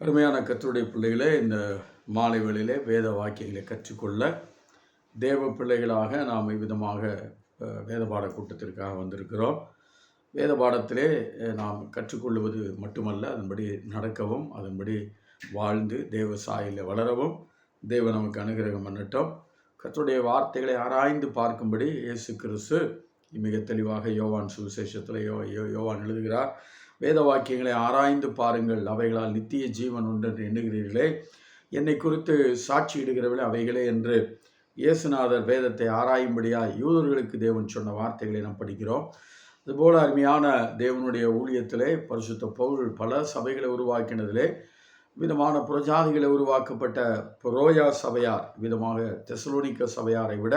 அருமையான கர்த்தருடைய பிள்ளைகளே, இந்த மாலை வேளையிலே வேத வாக்கியங்களை கற்றுக்கொள்ள தேவ பிள்ளைகளாக நாம் இவ்விதமாக வேத பாட கூட்டத்திற்காக வந்திருக்கிறோம். வேத பாடத்திலே நாம் கற்றுக்கொள்வது மட்டுமல்ல, அதன்படி நடக்கவும், அதன்படி வாழ்ந்து தேவ சாயலில் வளரவும் தேவ நமக்கு அனுகிரகம் பண்ணட்டும். கர்த்தருடைய வார்த்தைகளை ஆராய்ந்து பார்க்கும்படி இயேசு கிறிஸ்து மிக தெளிவாக யோவான் சுவிசேஷத்தில் யோவான் எழுதுகிறார். வேத வாக்கியங்களை ஆராய்ந்து பாருங்கள், அவைகளால் நித்திய ஜீவன் உண்டு என்று எண்ணுகிறீர்களே, என்னை குறித்து சாட்சியிடுகிறவர்களே அவைகளே என்று இயேசுநாதர் வேதத்தை ஆராயும்படியாக யூதர்களுக்கு தேவன் சொன்ன வார்த்தைகளை நாம் படிக்கிறோம். அதுபோல் அருமையான தேவனுடைய ஊழியத்திலே பரிசுத்த பவுல் பல சபைகளை உருவாக்கினதிலே விதமான புறஜாதிகளை உருவாக்கப்பட்ட ரோயா சபையார் விதமாக தெசலோனிக்க சபையாரை விட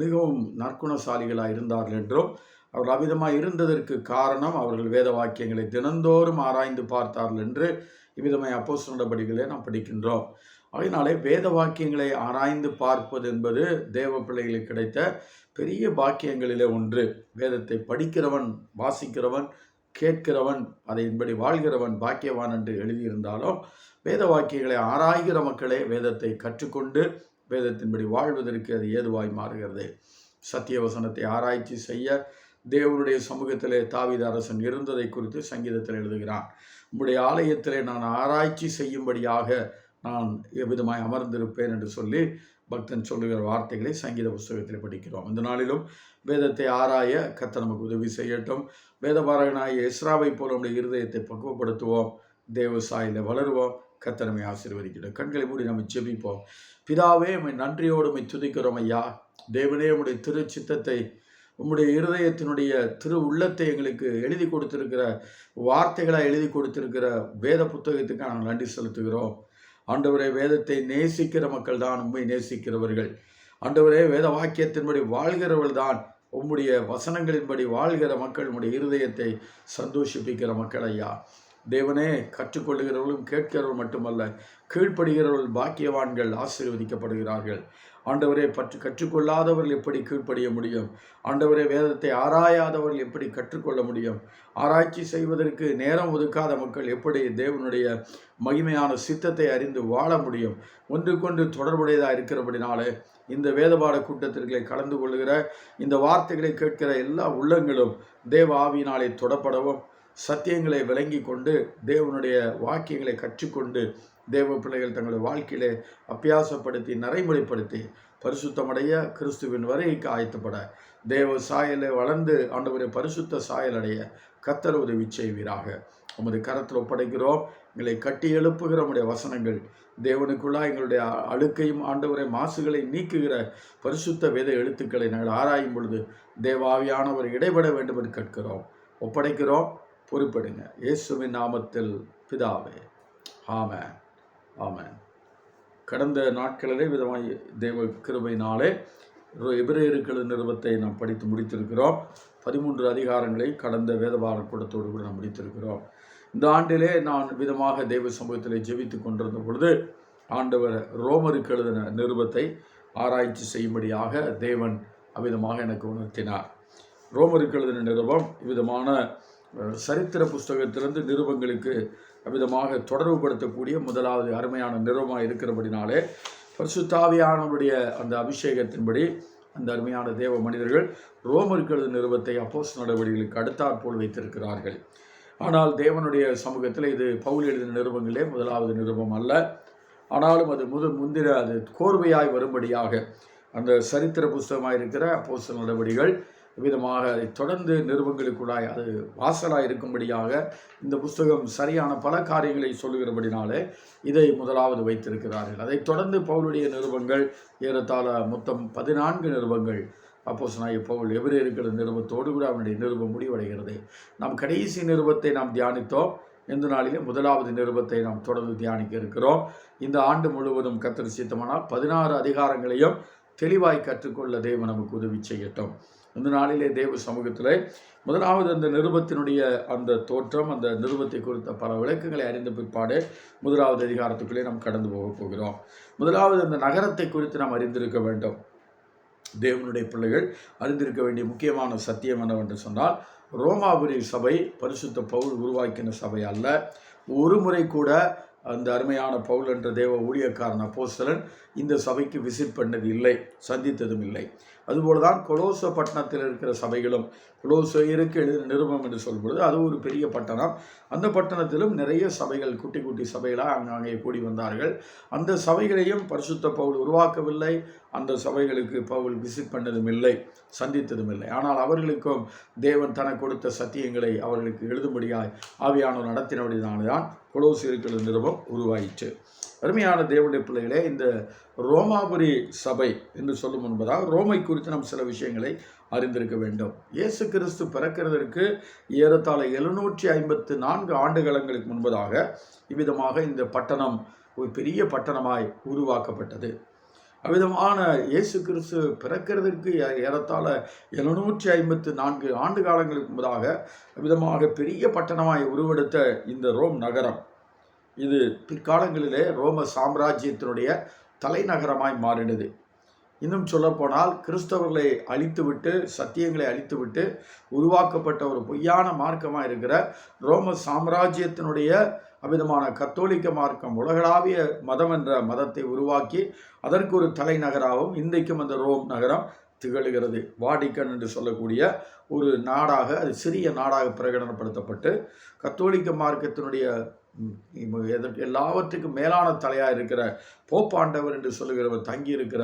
மிகவும் நற்குணசாலிகளாக இருந்தார்கள் என்றும், அவர்கள் அவ்விதமாக இருந்ததற்கு காரணம் அவர்கள் வேத வாக்கியங்களை தினந்தோறும் ஆராய்ந்து பார்த்தார்கள் என்று இவ்விதமாக அப்போஸ்தலர் நடபடிகளே நாம் படிக்கின்றோம். அதனாலே வேத வாக்கியங்களை ஆராய்ந்து பார்ப்பது என்பது தேவ பிள்ளைகளுக்கு கிடைத்த பெரிய பாக்கியங்களிலே ஒன்று. வேதத்தை படிக்கிறவன், வாசிக்கிறவன், கேட்கிறவன், அதையின்படி வாழ்கிறவன் பாக்கியவான் என்று எழுதியிருந்தாலும், வேத வாக்கியங்களை ஆராய்கிற மக்களே வேதத்தை கற்றுக்கொண்டு வேதத்தின்படி வாழ்வதற்கு அது ஏதுவாய் மாறுகிறது. சத்திய வசனத்தை ஆராய்ச்சி செய்ய தேவனுடைய சமூகத்திலே தாவீது அரசன் இருந்ததை குறித்து சங்கீதத்தில் எழுதுகிறான். உம்முடைய ஆலயத்திலே நான் ஆராய்ச்சி செய்யும்படியாக நான் எவ்விதமாய் அமர்ந்திருப்பேன் என்று சொல்லி பக்தன் சொல்லுகிற வார்த்தைகளை சங்கீத புஸ்தகத்தில் படிக்கிறோம். இந்த நாளிலும் வேதத்தை ஆராய கர்த்தர் நமக்கு உதவி செய்யட்டும். வேதபாரகனாகிய எஸ்ராவை போல நம்முடைய இருதயத்தை பக்குவப்படுத்துவோம், தேவ சாயலில் வளருவோம். கர்த்தர் நம்மை ஆசீர்வதிக்கட்டும். கண்களை மூடி நம்ம ஜெபிப்போம். பிதாவே, உம்மை நன்றியோடு உம்மை துதிக்கிறோம் ஐயா. தேவனே, உம்முடைய திரு சித்தத்தை, உம்முடைய இருதயத்தினுடைய திரு உள்ளத்தை எங்களுக்கு எழுதி கொடுத்திருக்கிற வார்த்தைகளாக எழுதி கொடுத்திருக்கிற வேத புத்தகத்துக்கு நாங்கள் நன்றி செலுத்துகிறோம். ஆண்டவரே, வேதத்தை நேசிக்கிற மக்கள் தான் உம்மை நேசிக்கிறவர்கள். ஆண்டவரே, வேத வாக்கியத்தின்படி வாழ்கிறவர்கள் தான் உம்முடைய வசனங்களின்படி வாழ்கிற மக்கள், உம்முடைய இருதயத்தை சந்தோஷிப்பிக்கிற மக்கள் ஐயா. தேவனே, கற்றுக்கொள்ளுகிறவர்களும் கேட்கிறவர்கள் மட்டுமல்ல, கீழ்ப்படுகிறவர்கள் பாக்கியவான்கள், ஆசீர்வதிக்கப்படுகிறார்கள். ஆண்டவரே, கற்றுக்கொள்ளாதவர்கள் எப்படி கீழ்ப்படிய முடியும்? ஆண்டவரே, வேதத்தை ஆராயாதவர்கள் எப்படி கற்றுக்கொள்ள முடியும்? ஆராய்ச்சி செய்வதற்கு நேரம் ஒதுக்காத மக்கள் எப்படி தேவனுடைய மகிமையான சித்தத்தை அறிந்து வாழ முடியும்? ஒன்றுக்கொன்று தொடர்புடையதாக இருக்கிறபடினாலே இந்த வேதபாட கூட்டத்திற்குள்ளே கலந்து கொள்ளுகிற, இந்த வார்த்தைகளை கேட்கிற எல்லா உள்ளங்களும் தேவ ஆவியினாலே தொடப்படவும், சத்தியங்களை விளங்கி கொண்டு தேவனுடைய வாக்கியங்களை கற்றுக்கொண்டு தேவ பிள்ளைகள் தங்களுடைய வாழ்க்கையிலே அபியாசப்படுத்தி நடைமுறைப்படுத்தி பரிசுத்தமடைய கிறிஸ்துவின் வரைக்கு ஆயத்தப்பட தேவ சாயலை வளர்ந்து ஆண்டவரை பரிசுத்த சாயல் அடைய கர்த்தர் உதவி செய்வீராக. உமது கரத்தில் ஒப்படைக்கிறோம். எங்களை கட்டி எழுப்புகிற உடைய வசனங்கள் தேவனுக்குள்ளா எங்களுடைய அழுக்கையும் ஆண்டவரை மாசுகளை நீக்குகிற பரிசுத்த வேத எழுத்துக்களை நாங்கள் ஆராயும் பொழுது தேவாவியானவர் இடைபட வேண்டும் என்று கேட்கிறோம், ஒப்படைக்கிறோம். பொறுப்படுங்க. இயேசுவின் நாமத்தில் பிதாவே, ஆமென், ஆமென். கடந்த நாட்களிலே விதமாய் தேவ கிருபையினாலே எபிரேயர்கள் நிருபத்தை நாம் படித்து முடித்திருக்கிறோம். 13 அதிகாரங்களை கடந்த வேதபார கூட்டத்தோடு கூட நாம் முடித்திருக்கிறோம். இந்த ஆண்டிலே நான் விதமாக தேவ சமூகத்திலே ஜெபித்து கொண்டிருந்த பொழுது ஆண்டவர் ரோமருக்கு எழுதின நிருபத்தை ஆராய்ச்சி செய்யும்படியாக தேவன் அவ்விதமாக எனக்கு உணர்த்தினார். ரோமருக்கு எழுதின நிருபம் விதமான சரித்திர புஸ்தகத்திலிருந்து நிருபங்களுக்கு அவ்விதமாக தொடர்புபடுத்தக்கூடிய முதலாவது அருமையான நிருபமாக இருக்கிறபடினாலே பரிசுத்தாவியானவருடைய அந்த அபிஷேகத்தின்படி அந்த அருமையான தேவ மனிதர்கள் ரோமருக்கு எழுதின நிருபத்தை அப்போஸ்தலர் நடவடிக்கைகளுக்கு அடுத்தாற்போல் வைத்திருக்கிறார்கள். ஆனால் தேவனுடைய சமூகத்தில் இது பவுல் எழுதின நிருபங்களே முதலாவது நிருபம் அல்ல. ஆனாலும் அது முந்திர அது கோர்வையாய் வரும்படியாக அந்த சரித்திர புஸ்தகமாக இருக்கிற அப்போஸ்தலர் நடவடிக்கைகள் விதமாக அதை தொடர்ந்து நிருபங்களுக்குள்ளாய் அது வாசலாக இருக்கும்படியாக இந்த புஸ்தகம் சரியான பல காரியங்களை சொல்லுகிறபடினாலே இதை முதலாவது வைத்திருக்கிறார்கள். அதை தொடர்ந்து பவுலுடைய நிருபங்கள் ஏறத்தாழ மொத்தம் 14 நிருபங்கள் அப்போஸ்தலனாகிய பவுல் எபிரேயர்கள் நிருபத்தோடு கூட அவனுடைய நிருபம் முடிவடைகிறது. நாம் கடைசி நிருபத்தை நாம் தியானித்தோம். இந்த நாளிலே முதலாவது நிருபத்தை நாம் தொடர்ந்து தியானிக்க இருக்கிறோம். இந்த ஆண்டு முழுவதும் கர்த்தர் சித்தமானால் 16 அதிகாரங்களையும் தெளிவாய் கற்றுக்கொள்ள தேவன் நமக்கு உதவி செய்யட்டும். இந்த நாளிலே தேவ சமூகத்தில் முதலாவது அந்த நிருபத்தினுடைய அந்த தோற்றம், அந்த நிருபத்தை குறித்த பல விளக்கங்களை அறிந்த பிற்பாடு முதலாவது அதிகாரத்துக்குள்ளே நாம் கடந்து போகிறோம். முதலாவது அந்த நகரத்தை குறித்து நாம் அறிந்திருக்க வேண்டும். தேவனுடைய பிள்ளைகள் அறிந்திருக்க வேண்டிய முக்கியமான சத்தியம் என்னவென்று சொன்னால், ரோமாபுரி சபை பரிசுத்த பவுல் உருவாக்கின சபை அல்ல. ஒரு முறை கூட அந்த அருமையான பவுல் என்ற தேவ ஊழியக்காரன் அப்போஸ்தலன் இந்த சபைக்கு விசிட் பண்ணது இல்லை, சந்தித்ததும் இல்லை. அதுபோலதான் கொலோச பட்டணத்தில் இருக்கிற சபைகளும், கொலோசையருக்கு எழுதின நிருபம் என்று சொல்லும்பொழுது அது ஒரு பெரிய பட்டணம். அந்த பட்டணத்திலும் நிறைய சபைகள், குட்டி குட்டி சபைகளாக அங்கே கூடி வந்தார்கள். அந்த சபைகளையும் பரிசுத்த பவுல் உருவாக்கவில்லை, அந்த சபைகளுக்கு பவுல் விசிட் பண்ணதும் இல்லை, சந்தித்ததும் இல்லை. ஆனால் அவர்களுக்கும் தேவன் தனக்கு கொடுத்த சத்தியங்களை அவர்களுக்கு எழுதும்படியாய் ஆவியானவர் நடத்தினபடினால்தான் கொலோசியருக்கு நிருபம் உருவாயிற்று. அருமையான தேவனுடைய பிள்ளைகளே, இந்த ரோமாபுரி சபை என்று சொல்லும் என்பதால் ரோமை குறித்து நாம் சில விஷயங்களை அறிந்திருக்க வேண்டும். இயேசு கிறிஸ்து பிறக்கிறதற்கு ஏறத்தாழ 754 ஆண்டுகளுக்கு முன்பதாக இவ்விதமாக இந்த பட்டணம் ஒரு பெரிய பட்டணமாய் உருவாக்கப்பட்டது. அவ்விதமான இயேசு கிறிஸ்து பிறக்கிறதற்கு ஏறத்தாழ 754 ஆண்டு காலங்களுக்கு முன்பதாக அவ்விதமாக பெரிய பட்டணமாய் உருவெடுத்த இந்த ரோம் நகரம், இது பிற்காலங்களிலே ரோம சாம்ராஜ்யத்தினுடைய தலைநகரமாய் மாறினது. இன்னும் சொல்லப்போனால் கிறிஸ்தவர்களை அழித்துவிட்டு, சத்தியங்களை அழித்துவிட்டு உருவாக்கப்பட்ட ஒரு பொய்யான மார்க்கமாக இருக்கிற ரோம சாம்ராஜ்யத்தினுடைய அவ்விதமான கத்தோலிக்க மார்க்கம் உலகளாவிய மதம் என்ற மதத்தை உருவாக்கி அதற்கு ஒரு தலைநகராகவும் இன்றைக்கும் அந்த ரோம் நகரம் திகழ்கிறது. வாடிக்கன் என்று சொல்லக்கூடிய ஒரு நாடாக, அது சிறிய நாடாக பிரகடனப்படுத்தப்பட்டு கத்தோலிக்க மார்க்கத்தினுடைய எல்லாவற்றுக்கும் மேலான தலையாக இருக்கிற போப்பாண்டவர் என்று சொல்லுகிறவர் தங்கி இருக்கிற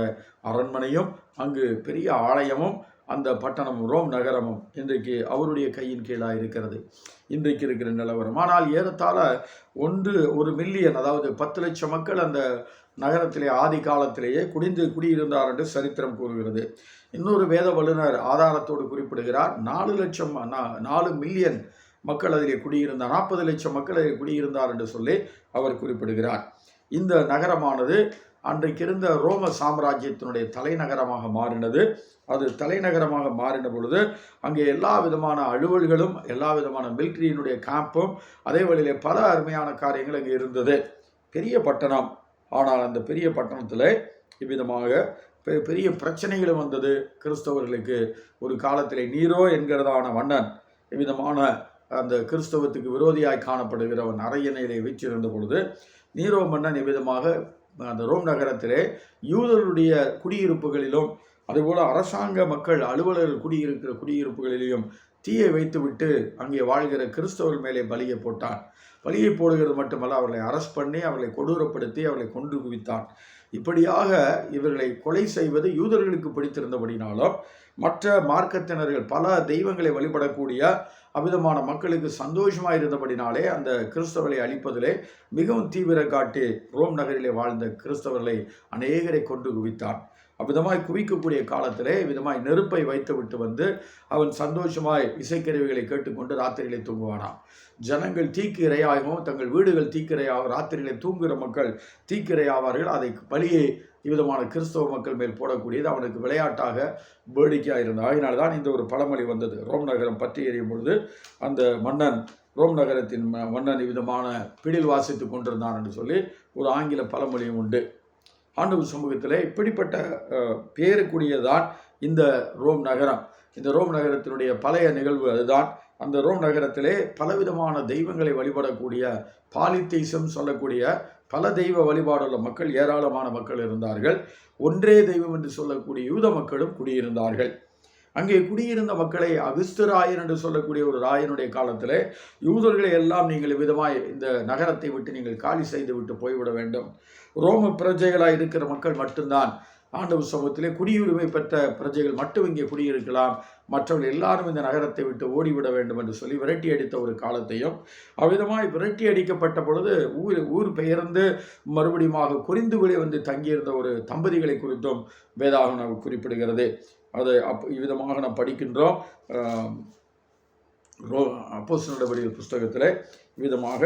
அரண்மனையும், அங்கு பெரிய ஆலயமும், அந்த பட்டணம் ரோம் நகரமும் இன்றைக்கு அவருடைய கையின் கீழாக இருக்கிறது இன்றைக்கு இருக்கிற நிலவரம். ஆனால் ஏறத்தாழ 1 மில்லியன், அதாவது 10 லட்சம் மக்கள் அந்த நகரத்திலே ஆதி காலத்திலேயே குடியிருந்தார் என்று சரித்திரம் கூறுகிறது. இன்னொரு வேத வல்லுநர் ஆதாரத்தோடு குறிப்பிடுகிறார், 4 மில்லியன் மக்கள் அதிலே குடியிருந்தார், 40 லட்சம் மக்கள் அதில் குடியிருந்தார் என்று சொல்லி அவர் குறிப்பிடுகிறார். இந்த நகரமானது அன்றைக்கு இருந்த ரோம சாம்ராஜ்யத்தினுடைய தலைநகரமாக மாறினது. அது தலைநகரமாக மாறின பொழுது அங்கே எல்லா விதமான அலுவல்களும், எல்லா விதமான மிலிட்ரியினுடைய கேம்பும், அதே வழியிலே பல அருமையான காரியங்கள் அங்கே இருந்தது. பெரிய பட்டணம். ஆனால் அந்த பெரிய பட்டணத்தில் இவ்விதமாக பெரிய பிரச்சனைகளும் வந்தது கிறிஸ்தவர்களுக்கு. ஒரு காலத்திலே நீரோ என்கிறதான மன்னன் இவ்விதமான அந்த கிறிஸ்தவத்துக்கு விரோதியாய் காணப்படுகிறவன் அரியணையிலே வீற்றிருந்த பொழுது நீரோ மன்னன் இவ்விதமாக அந்த ரோம் நகரத்திலே யூதர்களுடைய குடியிருப்புகளிலும் அதுபோல் அரசாங்க மக்கள் அலுவலர்கள் குடியிருக்கிற குடியிருப்புகளிலும் தீயை வைத்துவிட்டு அங்கே வாழ்கிற கிறிஸ்தவர்கள் மேலே பலியை போட்டான். பலியை போடுகிறது மட்டுமல்ல, அவர்களை அரெஸ்ட் பண்ணி அவர்களை கொடூரப்படுத்தி அவர்களை கொன்று குவித்தான். இப்படியாக இவர்களை கொலை செய்வது யூதர்களுக்கு பிடித்திருந்தபடினாலும் மற்ற மார்க்கத்தினர்கள் பல தெய்வங்களை வழிபடக்கூடிய அவ்விதமான மக்களுக்கு சந்தோஷமாக இருந்தபடினாலே அந்த கிறிஸ்தவர்களை அழிப்பதிலே மிகவும் தீவிர காட்டி ரோம் நகரிலே வாழ்ந்த கிறிஸ்தவர்களை அநேகரை கொண்டு குவித்தான். அவ்விதமாய் குவிக்கக்கூடிய காலத்திலே விதமாய் நெருப்பை வைத்து விட்டு வந்து அவன் சந்தோஷமாய் இசைக்கருவிகளை கேட்டுக்கொண்டு ராத்திரிகளை தூங்குவானாம். ஜனங்கள் தீக்கு இரையாகவும் தங்கள் வீடுகள் தீக்கிரையாக, ராத்திரிகளை தூங்குகிற மக்கள் தீக்கிரையாவார்கள். அதை பலியை இவ்விதமான கிறிஸ்தவ மக்கள் மேல் போடக்கூடியது அவனுக்கு விளையாட்டாக வேடிக்கையாக இருந்தது. ஆகினால்தான் இந்த ஒரு பழமொழி வந்தது. ரோம் நகரம் பற்றி எறியும் பொழுது அந்த மன்னன், ரோம் நகரத்தின் மன்னன் இவ்விதமான பிடில் வாசித்து கொண்டிருந்தான் என்று சொல்லி ஒரு ஆங்கில பழமொழியும் உண்டு. ஆண்டவர் சமூகத்தில் இப்படிப்பட்ட பேருக்குரியதான் இந்த ரோம் நகரம். இந்த ரோம் நகரத்தினுடைய பழைய நிகழ்வு அதுதான். அந்த ரோம் நகரத்திலே பலவிதமான தெய்வங்களை வழிபடக்கூடிய, பாலித்தீசம் சொல்லக்கூடிய பல தெய்வ வழிபாடுள்ள மக்கள், ஏராளமான மக்கள் இருந்தார்கள். ஒன்றே தெய்வம் என்று சொல்லக்கூடிய யூத மக்களும் குடியிருந்தார்கள். அங்கே குடியிருந்த மக்களை அகுஸ்துராயன் என்று சொல்லக்கூடிய ஒரு ராயனுடைய காலத்தில் யூதர்களை எல்லாம் நீங்கள் விதமாய் இந்த நகரத்தை விட்டு நீங்கள் காலி செய்து விட்டு போய்விட வேண்டும், ரோம பிரஜைகளாக இருக்கிற மக்கள் மட்டும்தான் ஆண்டவர் சமூகத்திலே குடியுரிமை பெற்ற பிரஜைகள் மட்டும் இங்கே குடியிருக்கலாம், மற்றவர்கள் எல்லாரும் இந்த நகரத்தை விட்டு ஓடிவிட வேண்டும் என்று சொல்லி விரட்டி அடித்த ஒரு காலத்தையும், அவ்விதமாய் விரட்டி அடிக்கப்பட்ட பொழுது ஊர் பெயர்ந்து மறுபடியும் குறிந்துவிலே வந்து தங்கியிருந்த ஒரு தம்பதிகளை குறித்தும் வேதாகமம் குறிப்பிடுகிறது. அதை இவ்விதமாக நாம் படிக்கின்றோம். அப்போஸ்தலர் நடவடிக்கைகள் புஸ்தகத்தில் விதமாக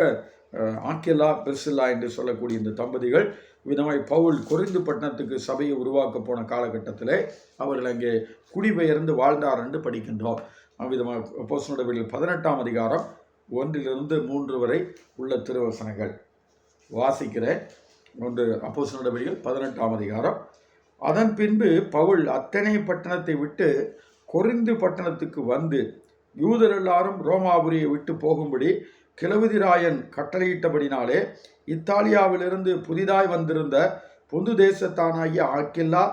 ஆக்கிலா பெர்சில்லா என்று சொல்லக்கூடிய இந்த தம்பதிகள் விதமாய் பவுல் கொரிந்து பட்டணத்துக்கு சபையை உருவாக்க போன காலகட்டத்தில் அவர்கள் அங்கே குடிபெயர்ந்து வாழ்ந்தார் என்று படிக்கின்றோம். அவ்விதமாக அப்போஸ்தலர் நடவடிக்கைகள் 18ஆம் அதிகாரம் 1-3 வரை உள்ள திருவசனங்கள் வாசிக்கிறேன். அப்போஸ்தலர் நடவடிக்கைகள் 18ஆம் அதிகாரம். அதன் பின்பு பவுல் அத்தனை பட்டணத்தை விட்டு கொரிந்து பட்டணத்துக்கு வந்து யூதர் எல்லாரும் ரோமாபுரியை விட்டு போகும்படி கிழவுதிராயன் கட்டளையிட்டபடினாலே இத்தாலியாவிலிருந்து புதிதாய் வந்திருந்த பொது தேசத்தானாகிய ஆக்கில்லா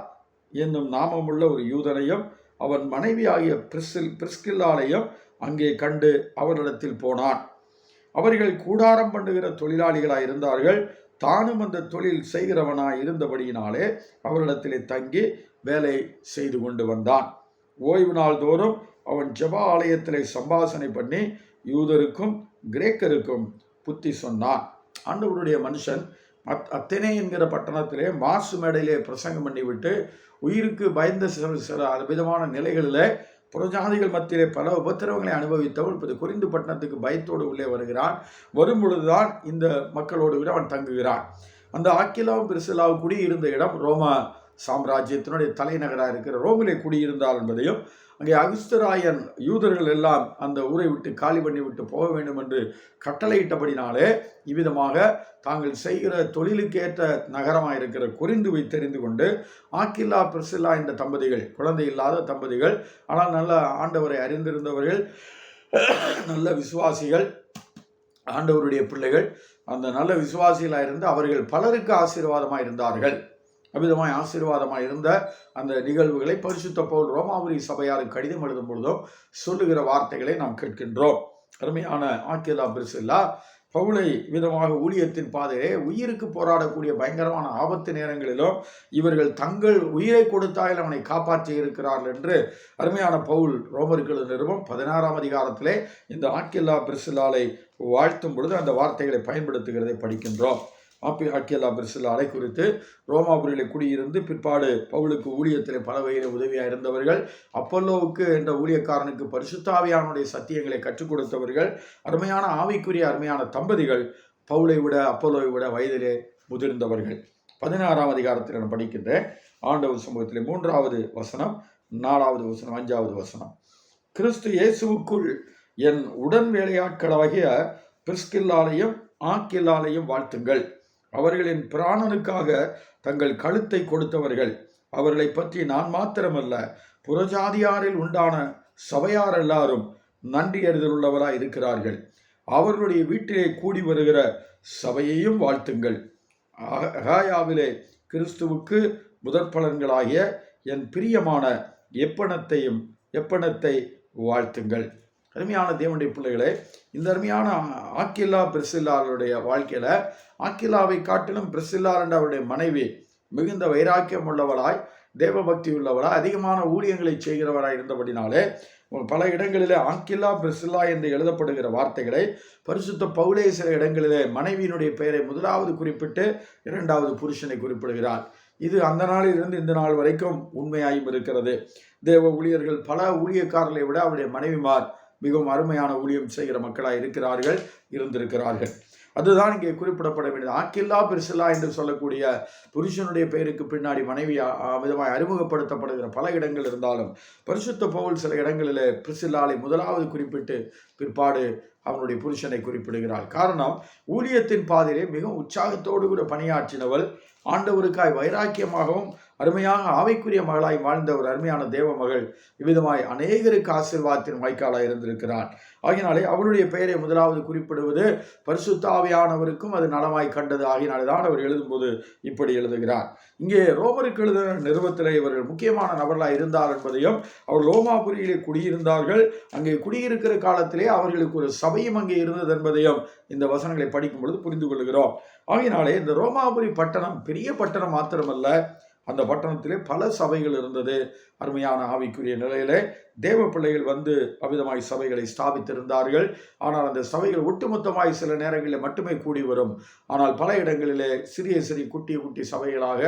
என்னும் நாமமுள்ள ஒரு யூதனையும் அவன் மனைவியாகிய பிரிஸ்கில்லாலையும் அங்கே கண்டு அவரிடத்தில் போனான். அவர்கள் கூடாரம் பண்ணுகிற தொழிலாளிகளாய் இருந்தார்கள். தானும் அந்த தொழில் செய்கிறவனாய் இருந்தபடியினாலே அவரிடத்திலே தங்கி வேலை செய்து கொண்டு வந்தான். ஓய்வு நாள் தோறும் அவன் ஜெப ஆலயத்திலே சம்பாஷணை பண்ணி யூதருக்கும் கிரேக்கருக்கும் புத்தி சொன்னான். ஆண்டவருடைய மனுஷன் அத்தனை என்கிற பட்டணத்திலே மாசு மேடையிலே பிரசங்கம் பண்ணிவிட்டு உயிருக்கு பயந்த சில விதமான நிலைகளில் புறஜாதிகள் மத்தியிலே பல உபத்திரவங்களை அனுபவித்தவள் இப்போது கொரிந்து பட்டணத்துக்கு பயத்தோடு உள்ளே வருகிறான். வரும் பொழுதுதான் இந்த மக்களோடு கூட அவன் தங்குகிறான். அந்த ஆக்கிலாவும் பிரிசிலாவும் குடியிருந்த இடம் ரோம சாம்ராஜ்யத்தினுடைய தலைநகராக இருக்கிற ரோமிலே குடியிருந்தாள் என்பதையும், அங்கே அகுஸ்தராயன் யூதர்கள் எல்லாம் அந்த ஊரை விட்டு காலி பண்ணி விட்டு போக வேண்டும் என்று கட்டளையிட்டபடினாலே இவ்விதமாக தாங்கள் செய்கிற தொழிலுக்கேற்ற நகரமாக இருக்கிற கொரிந்துவை தெரிந்து கொண்டு ஆக்கில்லா பிரிசில்லா என்ற தம்பதிகள், குழந்தை இல்லாத தம்பதிகள், ஆனால் நல்ல ஆண்டவரை அறிந்திருந்தவர்கள், நல்ல விசுவாசிகள், ஆண்டவருடைய பிள்ளைகள், அந்த நல்ல விசுவாசிகளாக இருந்து அவர்கள் பலருக்கு ஆசீர்வாதமாக இருந்தார்கள். அவ்விதமாய் ஆசீர்வாதமாக இருந்த அந்த நிகழ்வுகளை பரிசுத்த பவுல் ரோமாபுரி சபையாருக்கு கடிதம் எழுதும் பொழுதும் சொல்லுகிற வார்த்தைகளை நாம் கேட்கின்றோம். அருமையான ஆக்கில்லா பிரிசில்லா பவுலை விதமாக ஊழியத்தின் பாதையே உயிருக்கு போராடக்கூடிய பயங்கரமான ஆபத்து நேரங்களிலும் இவர்கள் தங்கள் உயிரை கொடுத்தால் அவனை காப்பாற்றி இருக்கிறார்கள் என்று அருமையான பவுல் ரோமர்கள் நிருபம் 16ஆம் அதிகாரத்திலே இந்த ஆக்கில்லா பிரிசில்லாலை வாழ்த்தும் பொழுது அந்த வார்த்தைகளை பயன்படுத்துகிறதை படிக்கின்றோம். ஆக்கில்லா பிரிசில்லாலை குறித்து ரோமாபுரியிலே குடியிருந்து பிற்பாடு பவுலுக்கு ஊழியத்திலே பல வகையில் உதவியாக இருந்தவர்கள், அப்பல்லோவுக்கு என்ற ஊழியக்காரனுக்கு பரிசுத்தாவியானுடைய சத்தியங்களை கற்றுக் கொடுத்தவர்கள், அருமையான ஆவிக்குரிய அருமையான தம்பதிகள், பவுலை விட அப்பல்லோவை விட வயதிலே முதிர்ந்தவர்கள். 16ஆம் அதிகாரத்தில் நான் படிக்கின்றேன். ஆண்டவர் சமூகத்திலே 3வது வசனம், 4வது வசனம், 5வது வசனம். கிறிஸ்து இயேசுவுக்குள் என் உடன் வேலையாட்களாகிய பிரிஸ்கில்லாலையும் ஆக்கில்லாலையும் வாழ்த்துங்கள். அவர்களின் பிராணனுக்காக தங்கள் கழுத்தை கொடுத்தவர்கள். அவர்களை பற்றி நான் மாத்திரமல்ல, புறஜாதியாரில் உண்டான சபையார் எல்லாரும் நன்றி அறிதல் உள்ளவராய் இருக்கிறார்கள். அவர்களுடைய வீட்டிலே கூடி வருகிற சபையையும் வாழ்த்துங்கள். அகாயாவிலே கிறிஸ்துவுக்கு முதற்பலன்களாகிய என் பிரியமான எப்பணத்தை வாழ்த்துங்கள். அருமையான தேவனுடைய பிள்ளைகளே, இந்த அருமையான ஆக்கில்லா பிரிசில்லாருடைய வாழ்க்கையில் ஆக்கில்லாவை காட்டிலும் பிரிசில்லா என்ற அவருடைய மனைவி மிகுந்த வைராக்கியம் உள்ளவளாய், தேவபக்தி உள்ளவளாய், அதிகமான ஊழியங்களை செய்கிறவராய் இருந்தபடினாலே பல இடங்களிலே ஆக்கில்லா பிரிசில்லா என்று எழுதப்படுகிற வார்த்தைகளை பரிசுத்த பவுலே சில இடங்களிலே மனைவியினுடைய பெயரை முதலாவது குறிப்பிட்டு 2வது புருஷனை குறிப்பிடுகிறார். இது அந்த நாளில் இருந்து இந்த நாள் வரைக்கும் உண்மையாயும் இருக்கிறது. தேவ ஊழியர்கள் பல ஊழியக்காரர்களை விட அவருடைய மனைவிமார் மிகவும் அருமையான ஊழியம் செய்கிற மக்களாக இருந்திருக்கிறார்கள். அதுதான் இங்கே குறிப்பிடப்பட வேண்டியது. ஆக்கில்லா பிரிசில்லா என்று சொல்லக்கூடிய புருஷனுடைய பெயருக்கு பின்னாடி மனைவி விதமாய் அறிமுகப்படுத்தப்படுகிற பல இடங்கள் இருந்தாலும் பரிசுத்த பவுல் சில இடங்களில் பிரிசில்லாலை முதலாவது குறிப்பிட்டு பிற்பாடு அவனுடைய புருஷனை குறிப்பிடுகிறாள். காரணம், ஊழியத்தின் பாதையிலே மிகவும் உற்சாகத்தோடு கூட பணியாற்றினவள், ஆண்டவருக்காய் வைராக்கியமாகவும் அருமையாக ஆவிக்குரிய மகளாய் வாழ்ந்த ஒரு அருமையான தேவ மகள் இவ்விதமாய் அநேகருக்கு ஆசீர்வாதத்தின் வாய்க்காலாக இருந்திருக்கிறார். ஆகினாலே அவருடைய பெயரை முதலாவது குறிப்பிடுவது பரிசுத்த ஆவியானவருக்கும் அது நலமாய் கண்டது. ஆகினாலே தான் அவர் எழுதும்போது இப்படி எழுதுகிறார். இங்கே ரோமருக்கு எழுதின நிறுவத்திலே இவர்கள் முக்கியமான நபர்களாக இருந்தார் என்பதையும், அவர் ரோமாபுரியிலே குடியிருந்தார்கள், அங்கே குடியிருக்கிற காலத்திலே அவர்களுக்கு ஒரு சபையும் அங்கே இருந்தது என்பதையும் இந்த வசனங்களை படிக்கும் பொழுது புரிந்து கொள்கிறோம். ஆகினாலே இந்த ரோமாபுரி பட்டணம் பெரிய பட்டணம் மாத்திரமல்ல, அந்த பட்டணத்திலே பல சபைகள் இருந்தது. அருமையான ஆவிக்குரிய நிலையிலே தேவ பிள்ளைகள் வந்து அவ்விதமாய் சபைகளை ஸ்தாபித்திருந்தார்கள். ஆனால் அந்த சபைகள் ஒட்டுமொத்தமாய் சில நேரங்களில் மட்டுமே கூடி வரும். ஆனால் பல இடங்களிலே சிறிய குட்டி சபைகளாக